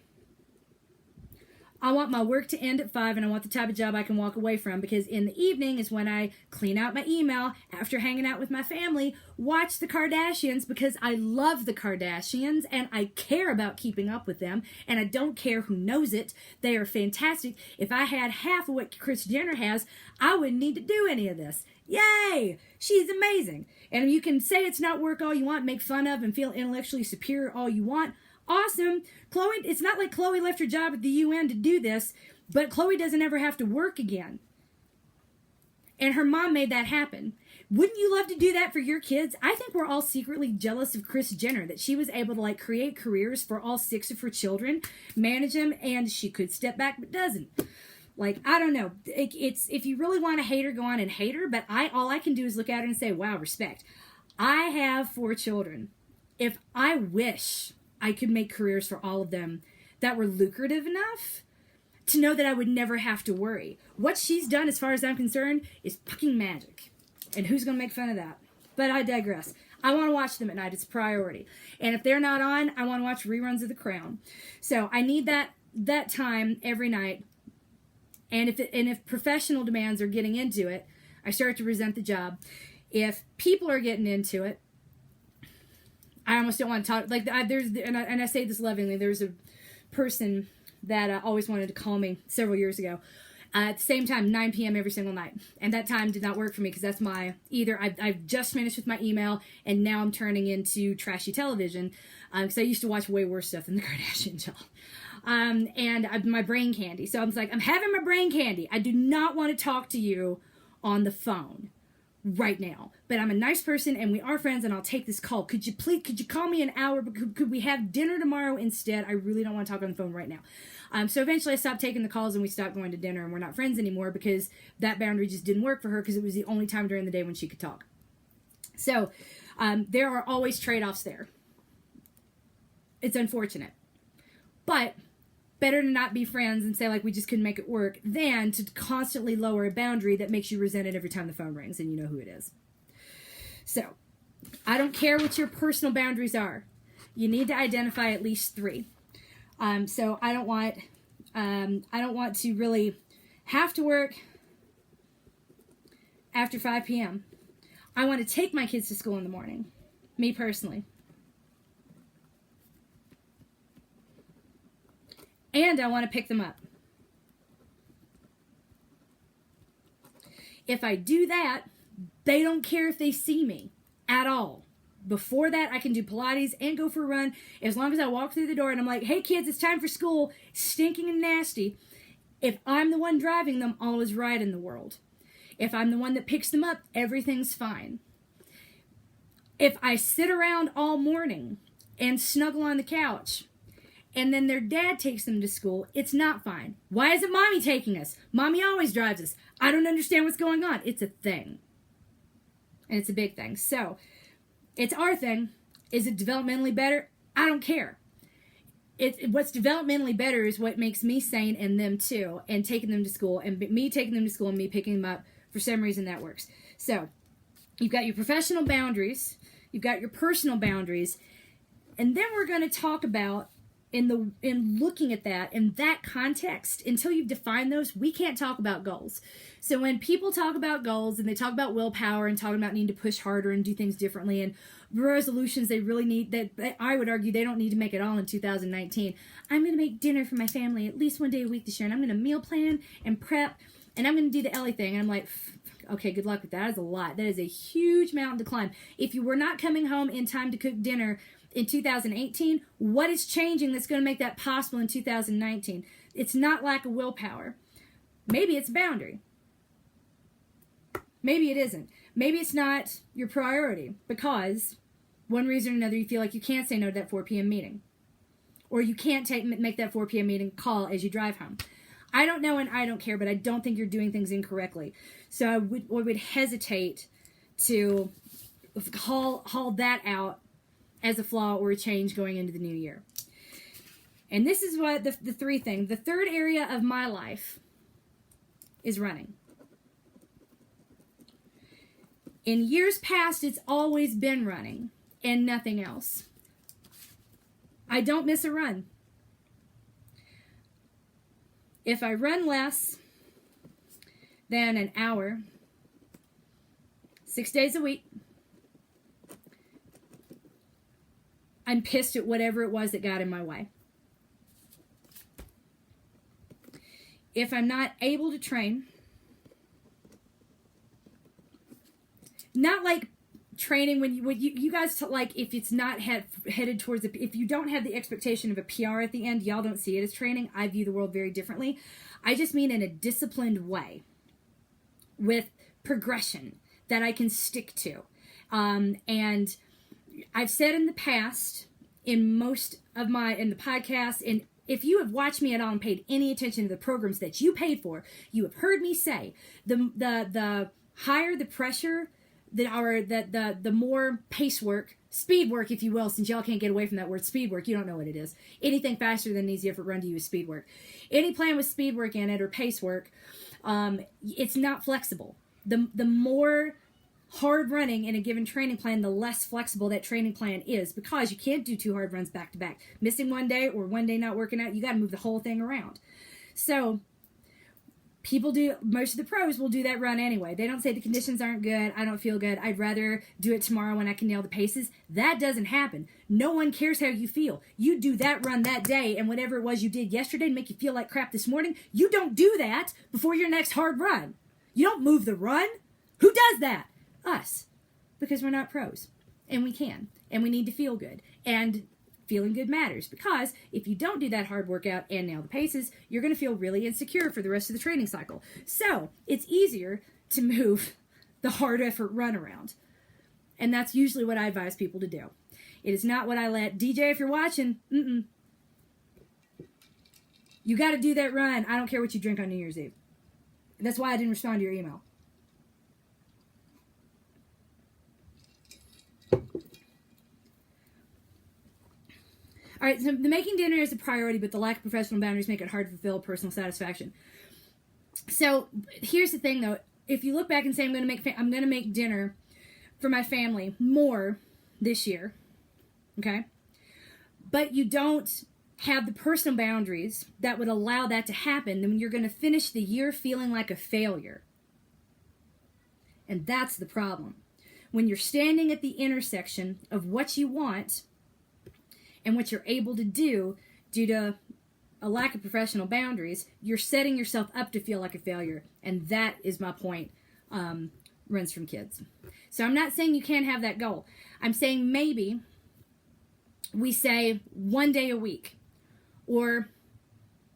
Speaker 1: I want my work to end at 5, and I want the type of job I can walk away from, because in the evening is when I clean out my email after hanging out with my family, watch the Kardashians because I love the Kardashians and I care about keeping up with them, and I don't care who knows it. They are fantastic. If I had half of what Kris Jenner has, I wouldn't need to do any of this. Yay! She's amazing. And you can say it's not work all you want, make fun of and feel intellectually superior all you want. Awesome. Chloe, it's not like Chloe left her job at the UN to do this, but Chloe doesn't ever have to work again. And her mom made that happen. Wouldn't you love to do that for your kids? I think we're all secretly jealous of Kris Jenner, that she was able to create careers for all 6 of her children, manage them, and she could step back but doesn't. I don't know. It's if you really want to hate her, go on and hate her, but all I can do is look at her and say, wow, respect. I have 4 children. If I wish I could make careers for all of them, that were lucrative enough to know that I would never have to worry. What she's done, as far as I'm concerned, is fucking magic. And who's going to make fun of that? But I digress. I want to watch them at night. It's a priority. And if they're not on, I want to watch reruns of The Crown. So I need that time every night. And if professional demands are getting into it, I start to resent the job. If people are getting into it, I almost don't want to talk. Like I say this lovingly. There's a person that always wanted to call me several years ago. At the same time, 9 p.m. every single night. And that time did not work for me because that's I've just finished with my email and now I'm turning into trashy television because I used to watch way worse stuff than the Kardashian show. My brain candy. So I was like, I'm having my brain candy. I do not want to talk to you on the phone right now. But I'm a nice person and we are friends and I'll take this call. Could you call me an hour? Could we have dinner tomorrow instead? I really don't want to talk on the phone right now. So eventually I stopped taking the calls and we stopped going to dinner and we're not friends anymore because that boundary just didn't work for her because it was the only time during the day when she could talk. So there are always trade-offs there. It's unfortunate. But better to not be friends and say like we just couldn't make it work than to constantly lower a boundary that makes you resent it every time the phone rings and you know who it is. So I don't care what your personal boundaries are. You need to identify at least 3. So I don't want to really have to work after 5 p.m. I want to take my kids to school in the morning. Me personally. And I want to pick them up. If I do that, they don't care if they see me at all. Before that, I can do Pilates and go for a run as long as I walk through the door and I'm like, hey kids, it's time for school, stinking and nasty. If I'm the one driving them, all is right in the world. If I'm the one that picks them up, everything's fine. If I sit around all morning and snuggle on the couch and then their dad takes them to school, it's not fine. Why isn't mommy taking us? Mommy always drives us. I don't understand what's going on. It's a thing. And it's a big thing. So, it's our thing. Is it developmentally better? I don't care. What's developmentally better is what makes me sane and them too, and taking them to school, and me taking them to school and me picking them up. For some reason that works. So, you've got your professional boundaries, you've got your personal boundaries, and then we're going to talk about in looking at that in that context. Until you've defined those, we can't talk about goals. So when people talk about goals and they talk about willpower and talking about needing to push harder and do things differently and resolutions they really need, that I would argue they don't need to make at all in 2019. I'm going to make dinner for my family at least one day a week this year, and I'm going to meal plan and prep, and I'm going to do the Ellie thing. And I'm like, okay, good luck with that. That is a lot. That is a huge mountain to climb. If you were not coming home in time to cook dinner in 2018, what is changing that's going to make that possible in 2019? It's not lack of willpower. Maybe it's boundary. Maybe it isn't. Maybe it's not your priority because one reason or another you feel like you can't say no to that 4 p.m. meeting. Or you can't make that 4 p.m. meeting call as you drive home. I don't know and I don't care, but I don't think you're doing things incorrectly. So I would hesitate to haul that out as a flaw or a change going into the new year. And this is what the 3 thing. The third area of my life is running. In years past, it's always been running and nothing else. I don't miss a run. If I run less than an hour, 6 days a week, I'm pissed at whatever it was that got in my way. If I'm not able to train, not like training when you guys like if it's not headed towards if you don't have the expectation of a PR at the end, y'all don't see it as training. I view the world very differently. I just mean in a disciplined way with progression that I can stick to. And I've said in the past in the podcast, and if you have watched me at all and paid any attention to the programs that you paid for, you have heard me say the higher the pressure the more pace work, speed work, if you will, since y'all can't get away from that word speed work, you don't know what it is. Anything faster than an easy effort run to you is speed work. Any plan with speed work in it or pace work, it's not flexible. The more hard running in a given training plan, the less flexible that training plan is, because you can't do 2 hard runs back to back. Missing one day or one day not working out, you got to move the whole thing around. So most of the pros will do that run anyway. They don't say the conditions aren't good, I don't feel good, I'd rather do it tomorrow when I can nail the paces. That doesn't happen. No one cares how you feel. You do that run that day, and whatever it was you did yesterday to make you feel like crap this morning, you don't do that before your next hard run. You don't move the run. Who does that? Us. Because we're not pros. And we can. And we need to feel good. And feeling good matters, because if you don't do that hard workout and nail the paces, you're going to feel really insecure for the rest of the training cycle. So it's easier to move the hard effort run around. And that's usually what I advise people to do. It is not what I let DJ, if you're watching, you got to do that run. I don't care what you drink on New Year's Eve. That's why I didn't respond to your email. All right, so the making dinner is a priority, but the lack of professional boundaries make it hard to fulfill personal satisfaction. So here's the thing, though. If you look back and say, I'm going to make dinner for my family more this year, okay? But you don't have the personal boundaries that would allow that to happen, then you're going to finish the year feeling like a failure. And that's the problem. When you're standing at the intersection of what you want and what you're able to do due to a lack of professional boundaries, you're setting yourself up to feel like a failure. And that is my point, runs from kids. So I'm not saying you can't have that goal. I'm saying maybe we say 1 day a week, or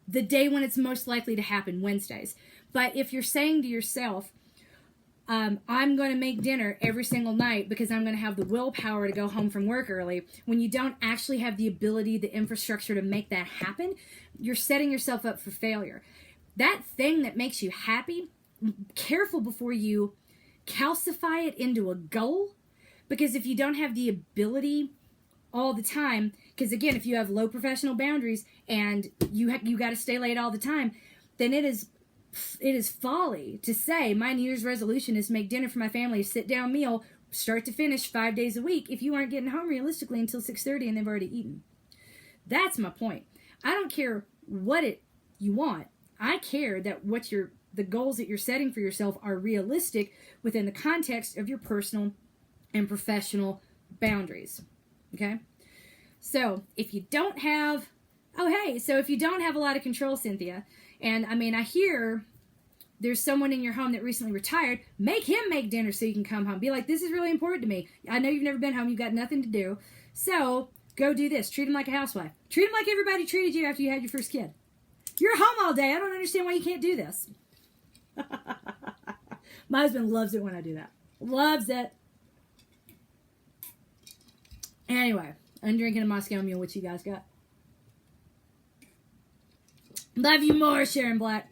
Speaker 1: the day when it's most likely to happen, Wednesdays. But if you're saying to yourself, I'm going to make dinner every single night because I'm going to have the willpower to go home from work early, when you don't actually have the ability, the infrastructure to make that happen, you're setting yourself up for failure. That thing that makes you happy, careful before you calcify it into a goal, because if you don't have the ability all the time, because again, if you have low professional boundaries and you got to stay late all the time, then it is folly to say my New Year's resolution is to make dinner for my family, a sit-down meal, start to finish 5 days a week, if you aren't getting home realistically until 6:30 and they've already eaten. That's my point. I don't care what you want. I care that the goals that you're setting for yourself are realistic within the context of your personal and professional boundaries. Okay? So if you don't have a lot of control, Cynthia, and I mean, I hear there's someone in your home that recently retired, make him make dinner so you can come home. Be like, this is really important to me. I know you've never been home. You've got nothing to do. So go do this. Treat him like a housewife. Treat him like everybody treated you after you had your first kid. You're home all day. I don't understand why you can't do this. My husband loves it when I do that. Loves it. Anyway, I'm drinking a Moscow Mule. What you guys got? Love you more, Sharon Black.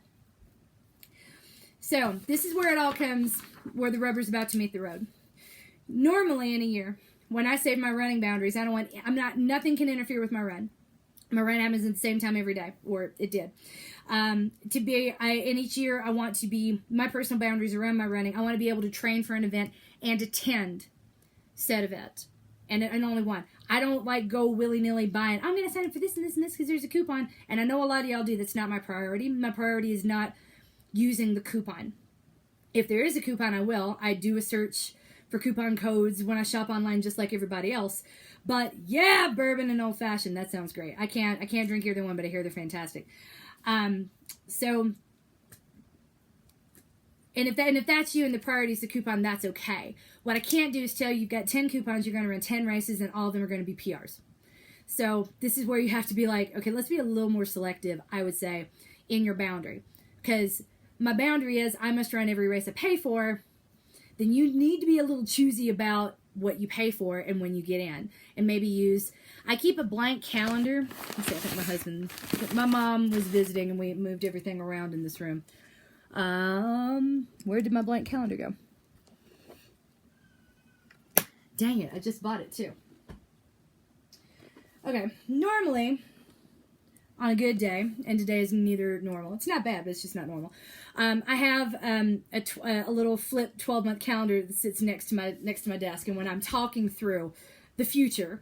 Speaker 1: So, this is where it all comes, where the rubber's about to meet the road. Normally in a year, when I save my running boundaries, nothing can interfere with my run. My run happens at the same time every day, or it did. In each year, I want to be, my personal boundaries around my running, I want to be able to train for an event and attend said event. And only one. I don't go willy-nilly buying, I'm going to sign up for this and this and this because there's a coupon. And I know a lot of y'all do. That's not my priority. My priority is not using the coupon. If there is a coupon, I will. I do a search for coupon codes when I shop online just like everybody else. But yeah, bourbon and old-fashioned. That sounds great. I can't drink either one, but I hear they're fantastic. And if that's you and the priority is the coupon, that's okay. What I can't do is tell you you've got 10 coupons, you're going to run 10 races, and all of them are going to be PRs. So this is where you have to be like, okay, let's be a little more selective, I would say, in your boundary. Because my boundary is I must run every race I pay for. Then you need to be a little choosy about what you pay for and when you get in. And maybe I keep a blank calendar. Let's see, I think my mom was visiting and we moved everything around in this room. Where did my blank calendar go? Dang it, I just bought it too. Okay, normally, on a good day, and today is neither normal. It's not bad, but it's just not normal. I have a little flip 12-month calendar that sits next to my desk, and when I'm talking through the future,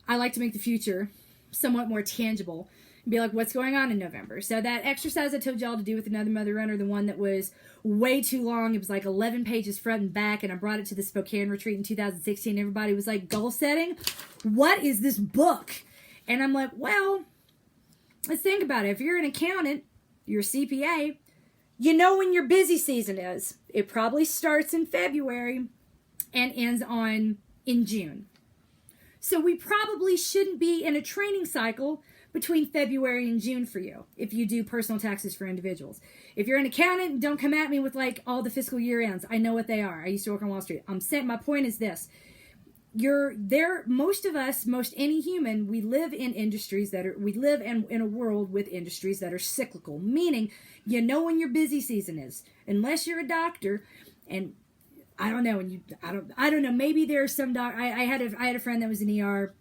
Speaker 1: I like to make the future somewhat more tangible and be like, what's going on in November? So that exercise I told y'all to do with Another Mother Runner, the one that was way too long, it was like 11 pages front and back, and I brought it to the Spokane retreat in 2016. Everybody was like, goal setting? What is this book? And I'm like, well, let's think about it. If you're an accountant, you're a CPA, you know when your busy season is. It probably starts in February and ends in June. So we probably shouldn't be in a training cycle between February and June for you if you do personal taxes for individuals. If you're an accountant, don't come at me with like all the fiscal year ends. I know what they are. I used to work on Wall Street. I'm saying, my point is this. Most of us, most any human, we live in a world with industries that are cyclical, meaning you know when your busy season is, unless you're a doctor. And I don't know, I don't know, maybe there's some I had a friend that was an ER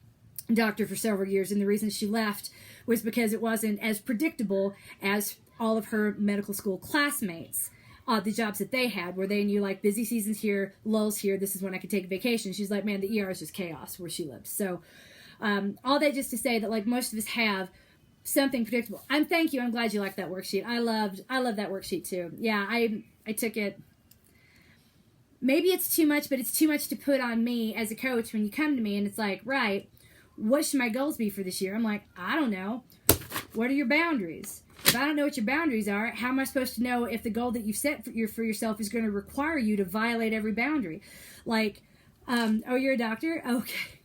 Speaker 1: doctor for several years, and the reason she left was because it wasn't as predictable as all of her medical school classmates. The jobs that they had, where they knew like busy seasons here, lulls here, this is when I could take a vacation. She's like, man, the ER is just chaos where she lives. So all that just to say that like most of us have something predictable. Thank you. I'm glad you liked that worksheet. I love that worksheet too. Yeah, I took it. Maybe it's too much, but it's too much to put on me as a coach when you come to me and it's like, right, what should my goals be for this year? I'm like, I don't know. What are your boundaries? If I don't know what your boundaries are, how am I supposed to know if the goal that you've set for yourself is going to require you to violate every boundary? Like, oh, you're a doctor? Okay.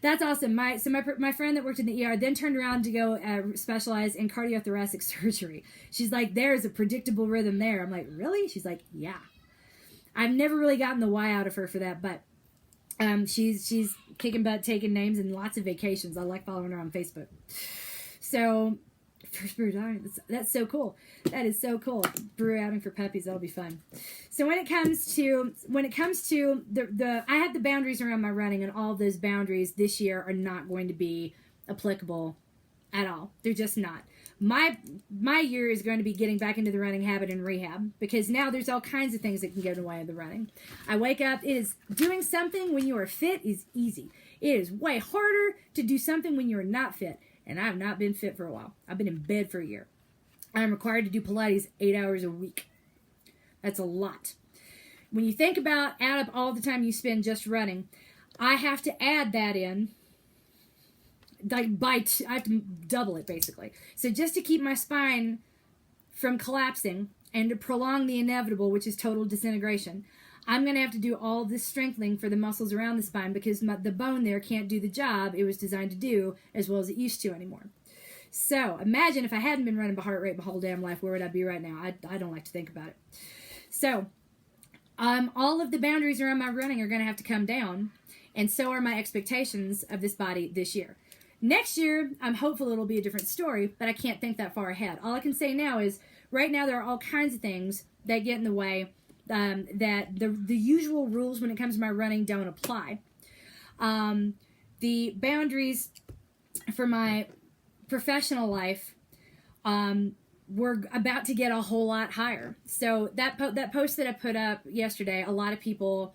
Speaker 1: That's awesome. My friend that worked in the ER then turned around to go specialize in cardiothoracic surgery. She's like, there's a predictable rhythm there. I'm like, really? She's like, yeah. I've never really gotten the why out of her for that, but she's kicking butt, taking names, and lots of vacations. I like following her on Facebook. So, first brew outing, that's so cool. That is so cool. Brew outing for puppies, that'll be fun. So when it comes to the I have the boundaries around my running, and all of those boundaries this year are not going to be applicable at all. They're just not. My year is going to be getting back into the running habit and rehab, because now there's all kinds of things that can get in the way of the running. I wake up, doing something when you are fit is easy. It is way harder to do something when you are not fit. And I have not been fit for a while. I've been in bed for a year. I'm required to do Pilates 8 hours a week. That's a lot. When you think about, add up all the time you spend just running, I have to add that in. I have to double it, basically. So just to keep my spine from collapsing and to prolong the inevitable, which is total disintegration, I'm going to have to do all this strengthening for the muscles around the spine, because the bone there can't do the job it was designed to do as well as it used to anymore. So imagine if I hadn't been running by heart rate my whole damn life, where would I be right now? I don't like to think about it. So all of the boundaries around my running are going to have to come down, and so are my expectations of this body this year. Next year, I'm hopeful it'll be a different story, but I can't think that far ahead. All I can say now is, right now there are all kinds of things that get in the way, that the usual rules when it comes to my running don't apply. The boundaries for my professional life were about to get a whole lot higher. So that post that I put up yesterday, a lot of people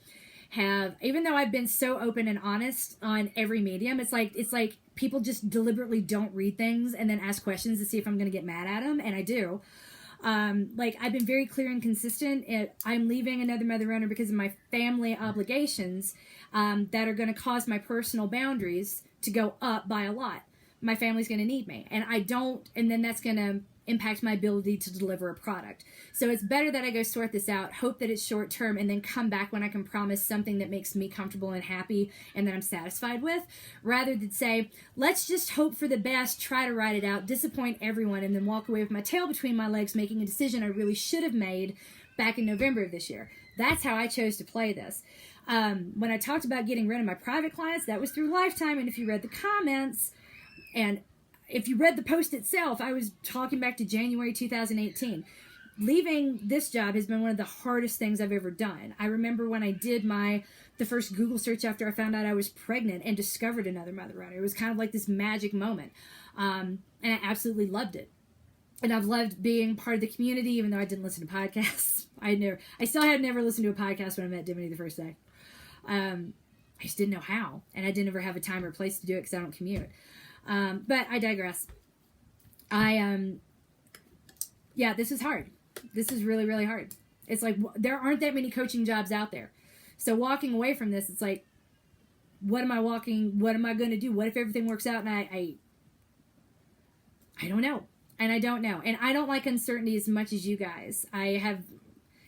Speaker 1: have, even though I've been so open and honest on every medium, it's like people just deliberately don't read things and then ask questions to see if I'm going to get mad at them, and I do. I've been very clear and consistent. I'm leaving Another Mother Runner because of my family obligations that are going to cause my personal boundaries to go up by a lot. My family's going to need me, and then that's going to impact my ability to deliver a product. So it's better that I go sort this out, hope that it's short term, and then come back when I can promise something that makes me comfortable and happy and that I'm satisfied with, rather than say, let's just hope for the best, try to ride it out, disappoint everyone, and then walk away with my tail between my legs making a decision I really should have made back in November of this year. That's how I chose to play this. When I talked about getting rid of my private clients, that was through Lifetime, and if you read the comments, and if you read the post itself, I was talking back to January 2018. Leaving this job has been one of the hardest things I've ever done. I remember when I did my the first Google search after I found out I was pregnant and discovered another mother runner. It was kind of like this magic moment. And I absolutely loved it. And I've loved being part of the community, even though I didn't listen to podcasts. I still had never listened to a podcast when I met Dimity the first day. I just didn't know how. And I didn't ever have a time or place to do it because I don't commute. But I digress. Yeah, this is hard. This is really, really hard. It's like, there aren't that many coaching jobs out there. So walking away from this, it's like, what am I going to do? What if everything works out and I don't know. And I don't know. And I don't like uncertainty as much as you guys.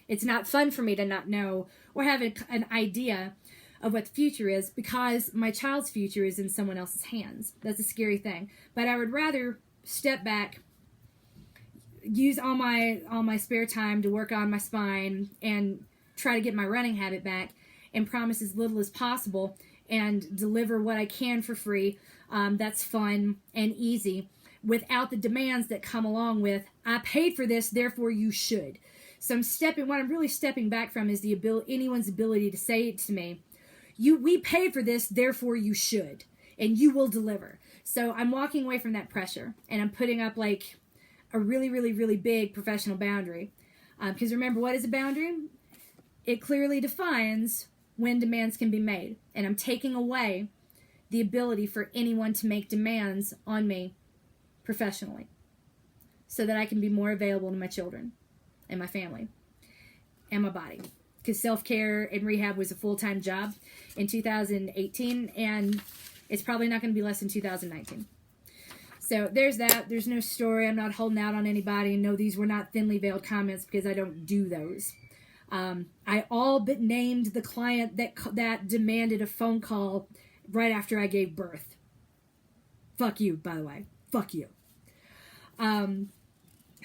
Speaker 1: It's not fun for me to not know or have an idea of what the future is, because my child's future is in someone else's hands. That's a scary thing. But I would rather step back, use all my spare time to work on my spine and try to get my running habit back and promise as little as possible and deliver what I can for free. That's fun and easy without the demands that come along with, I paid for this, therefore you should. So what I'm really stepping back from is anyone's ability to say it to me, we paid for this, therefore you should, and you will deliver. So I'm walking away from that pressure, and I'm putting up like a really, really, really big professional boundary. Because remember, what is a boundary? It clearly defines when demands can be made. And I'm taking away the ability for anyone to make demands on me professionally, so that I can be more available to my children and my family and my body. Because self-care and rehab was a full-time job in 2018, and it's probably not going to be less in 2019. So there's that. There's no story. I'm not holding out on anybody. And no, these were not thinly veiled comments, because I don't do those. I all but named the client that demanded a phone call right after I gave birth. Fuck you, by the way. Fuck you.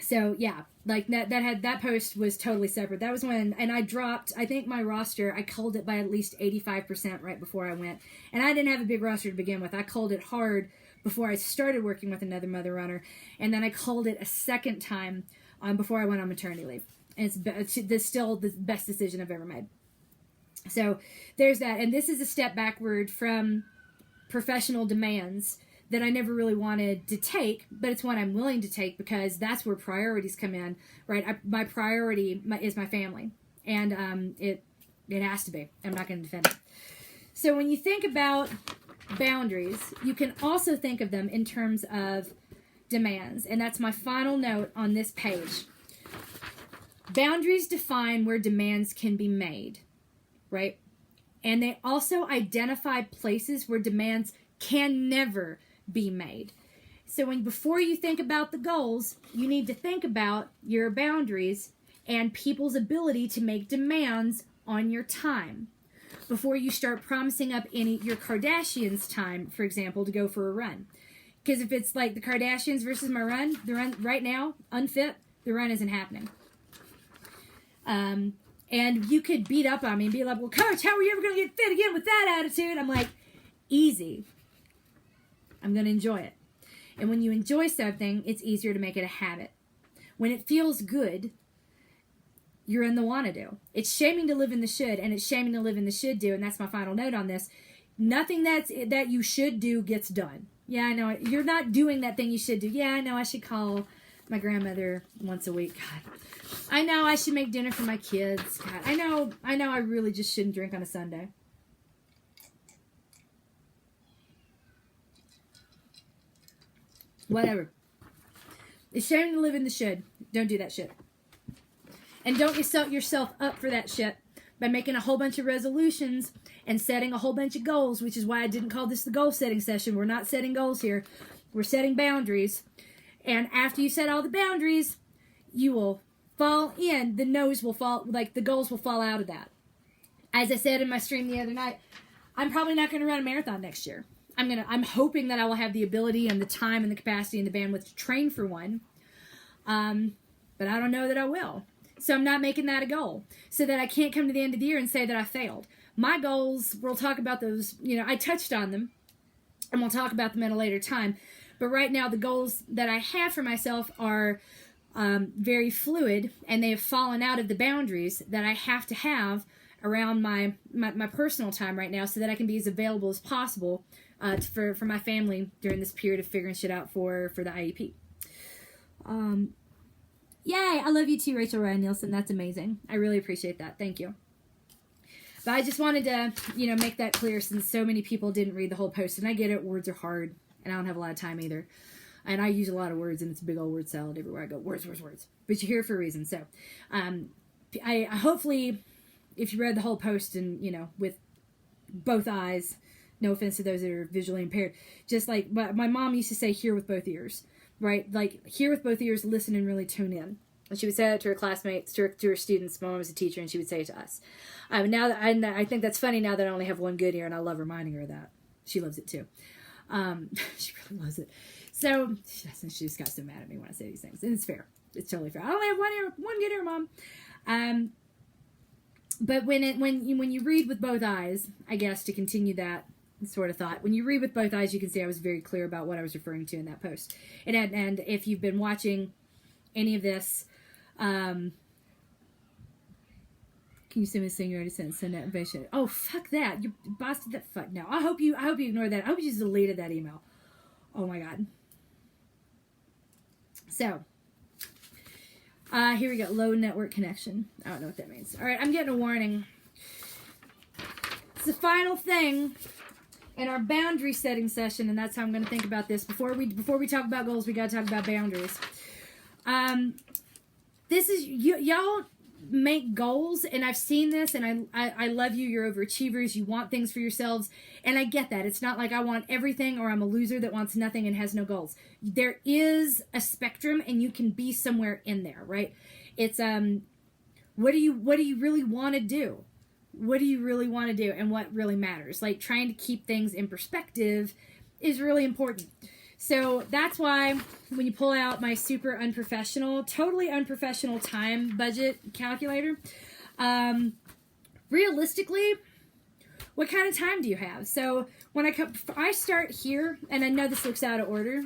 Speaker 1: So yeah, like that post was totally separate. That was when, and I dropped, I think my roster, I culled it by at least 85% right before I went. And I didn't have a big roster to begin with. I culled it hard before I started working with another mother runner. And then I culled it a second time before I went on maternity leave. And it's still the best decision I've ever made. So there's that. And this is a step backward from professional demands that I never really wanted to take, but it's one I'm willing to take, because that's where priorities come in, right? My priority is my family, and it has to be. I'm not going to defend it. So when you think about boundaries, you can also think of them in terms of demands, and that's my final note on this page. Boundaries define where demands can be made, right? And they also identify places where demands can never be made. So before you think about the goals, you need to think about your boundaries and people's ability to make demands on your time before you start promising up your Kardashians' time, for example, to go for a run. Because if it's like the Kardashians versus my run, the run right now, unfit, the run isn't happening. And you could beat up on me and be like, well, coach, how are you ever going to get fit again with that attitude? I'm like, easy. I'm going to enjoy it. And when you enjoy something, it's easier to make it a habit. When it feels good, you're in the want to do. It's shaming to live in the should, and it's shaming to live in the should do. And that's my final note on this. Nothing that you should do gets done. Yeah, I know. You're not doing that thing you should do. Yeah, I know. I should call my grandmother once a week. God. I know I should make dinner for my kids. God. I know I really just shouldn't drink on a Sunday. Whatever. It's shaming to live in the should. Don't do that shit. And don't set yourself up for that shit by making a whole bunch of resolutions and setting a whole bunch of goals, which is why I didn't call this the goal setting session. We're not setting goals here. We're setting boundaries. And after you set all the boundaries, you will fall in. The goals will fall out of that. As I said in my stream the other night, I'm probably not going to run a marathon next year. I'm hoping that I will have the ability and the time and the capacity and the bandwidth to train for one. But I don't know that I will. So I'm not making that a goal, so that I can't come to the end of the year and say that I failed. My goals, we'll talk about those, I touched on them, and we'll talk about them at a later time. But right now, the goals that I have for myself are very fluid, and they have fallen out of the boundaries that I have to have around my personal time right now so that I can be as available as possible for my family during this period of figuring shit out for the IEP. Yay! I love you too, Rachel Ryan Nielsen. That's amazing. I really appreciate that. Thank you. But I just wanted to, make that clear since so many people didn't read the whole post. And I get it. Words are hard. And I don't have a lot of time either. And I use a lot of words, and it's a big old word salad everywhere I go. Words. But you're here for a reason. So, I hopefully, if you read the whole post and, with both eyes, no offense to those that are visually impaired, just like my mom used to say, hear with both ears, right? Like, hear with both ears, listen and really tune in. And she would say that to her classmates, to her students. My mom was a teacher, and she would say it to us. Now that I think that's funny now that I only have one good ear, and I love reminding her of that. She loves it too. She really loves it. So she just got so mad at me when I say these things, and it's fair. It's totally fair. I only have one good ear, Mom. But when you read with both eyes, I guess to continue that sort of thought, when you read with both eyes, you can see I was very clear about what I was referring to in that post. And if you've been watching any of this, can you send me a thing you already sent? Send that information. Oh, fuck that! You busted that. Fuck no. I hope you ignored that. I hope you just deleted that email. Oh my god. So, here we go. Low network connection. I don't know what that means. All right, I'm getting a warning. It's the final thing in our boundary setting session, and that's how I'm going to think about this. Before we talk about goals, we got to talk about boundaries. This is y'all make goals, and I've seen this, and I love you. You're overachievers. You want things for yourselves, and I get that. It's not like I want everything, or I'm a loser that wants nothing and has no goals. There is a spectrum, and you can be somewhere in there, right? It's what do you really want to do? What do you really want to do, and what really matters? Like, trying to keep things in perspective is really important. So that's why when you pull out my super totally unprofessional time budget calculator, realistically, what kind of time do you have? So when I start here, and I know this looks out of order.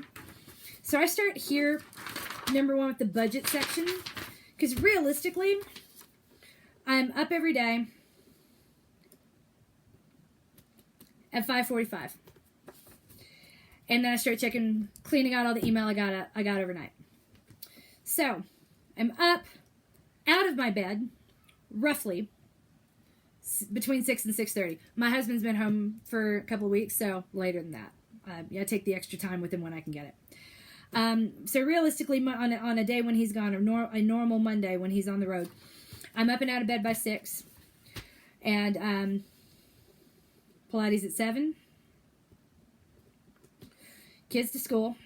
Speaker 1: So I start here, number one, with the budget section, because realistically, I'm up every day at 5:45. And then I start cleaning out all the email I got overnight. So, I'm up, out of my bed, roughly, between 6 and 6:30. My husband's been home for a couple of weeks, so later than that. I take the extra time with him when I can get it. So realistically, on a day when he's gone, a normal Monday when he's on the road, I'm up and out of bed by 6. And Pilates at 7. Kids to school.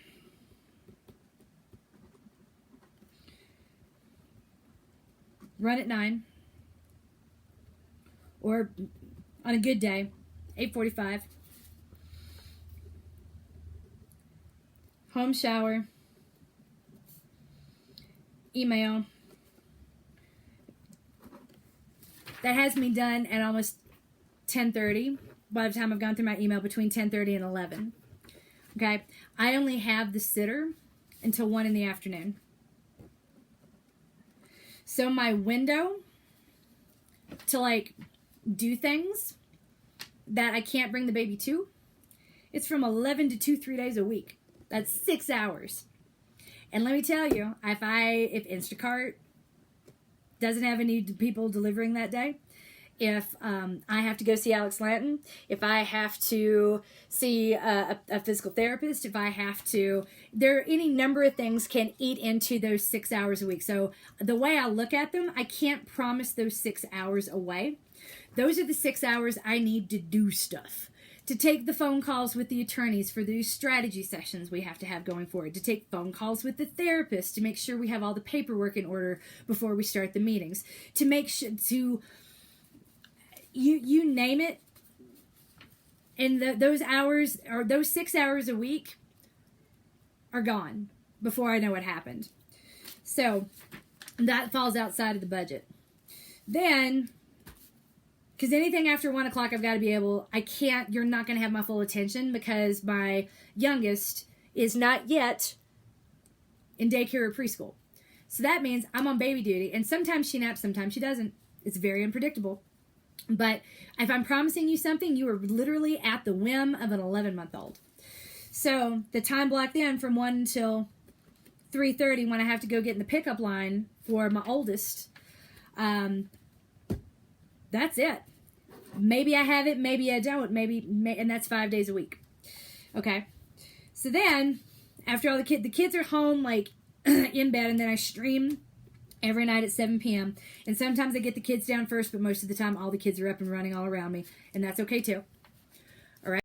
Speaker 1: Run at 9. Or on a good day, 8:45. Home shower. Email. That has me done at almost 10:30. By the time I've gone through my email, between 10:30 and 11. Okay, I only have the sitter until 1 in the afternoon. So my window to do things that I can't bring the baby to, it's from 11 to 2, 3 days a week. That's 6 hours. And let me tell you, if Instacart doesn't have any people delivering that day, if I have to go see Alex Lanton, if I have to see a physical therapist, if I have to, there are any number of things can eat into those 6 hours a week. So the way I look at them, I can't promise those 6 hours away. Those are the 6 hours I need to do stuff. To take the phone calls with the attorneys for these strategy sessions we have to have going forward. To take phone calls with the therapist to make sure we have all the paperwork in order before we start the meetings. To make sure You name it, and those hours, or those 6 hours a week, are gone before I know what happened. So that falls outside of the budget. Then, because anything after 1 o'clock, I've got to be able. You're not going to have my full attention because my youngest is not yet in daycare or preschool. So that means I'm on baby duty, and sometimes she naps, sometimes she doesn't. It's very unpredictable. But if I'm promising you something, you are literally at the whim of an 11-month-old. So the time block then from 1 until 3:30 when I have to go get in the pickup line for my oldest, that's it. Maybe I have it, maybe I don't, and that's 5 days a week. Okay. So then, after all the kids are home, like, in bed, and then I stream every night at 7 p.m. And sometimes I get the kids down first, but most of the time all the kids are up and running all around me, and that's okay too.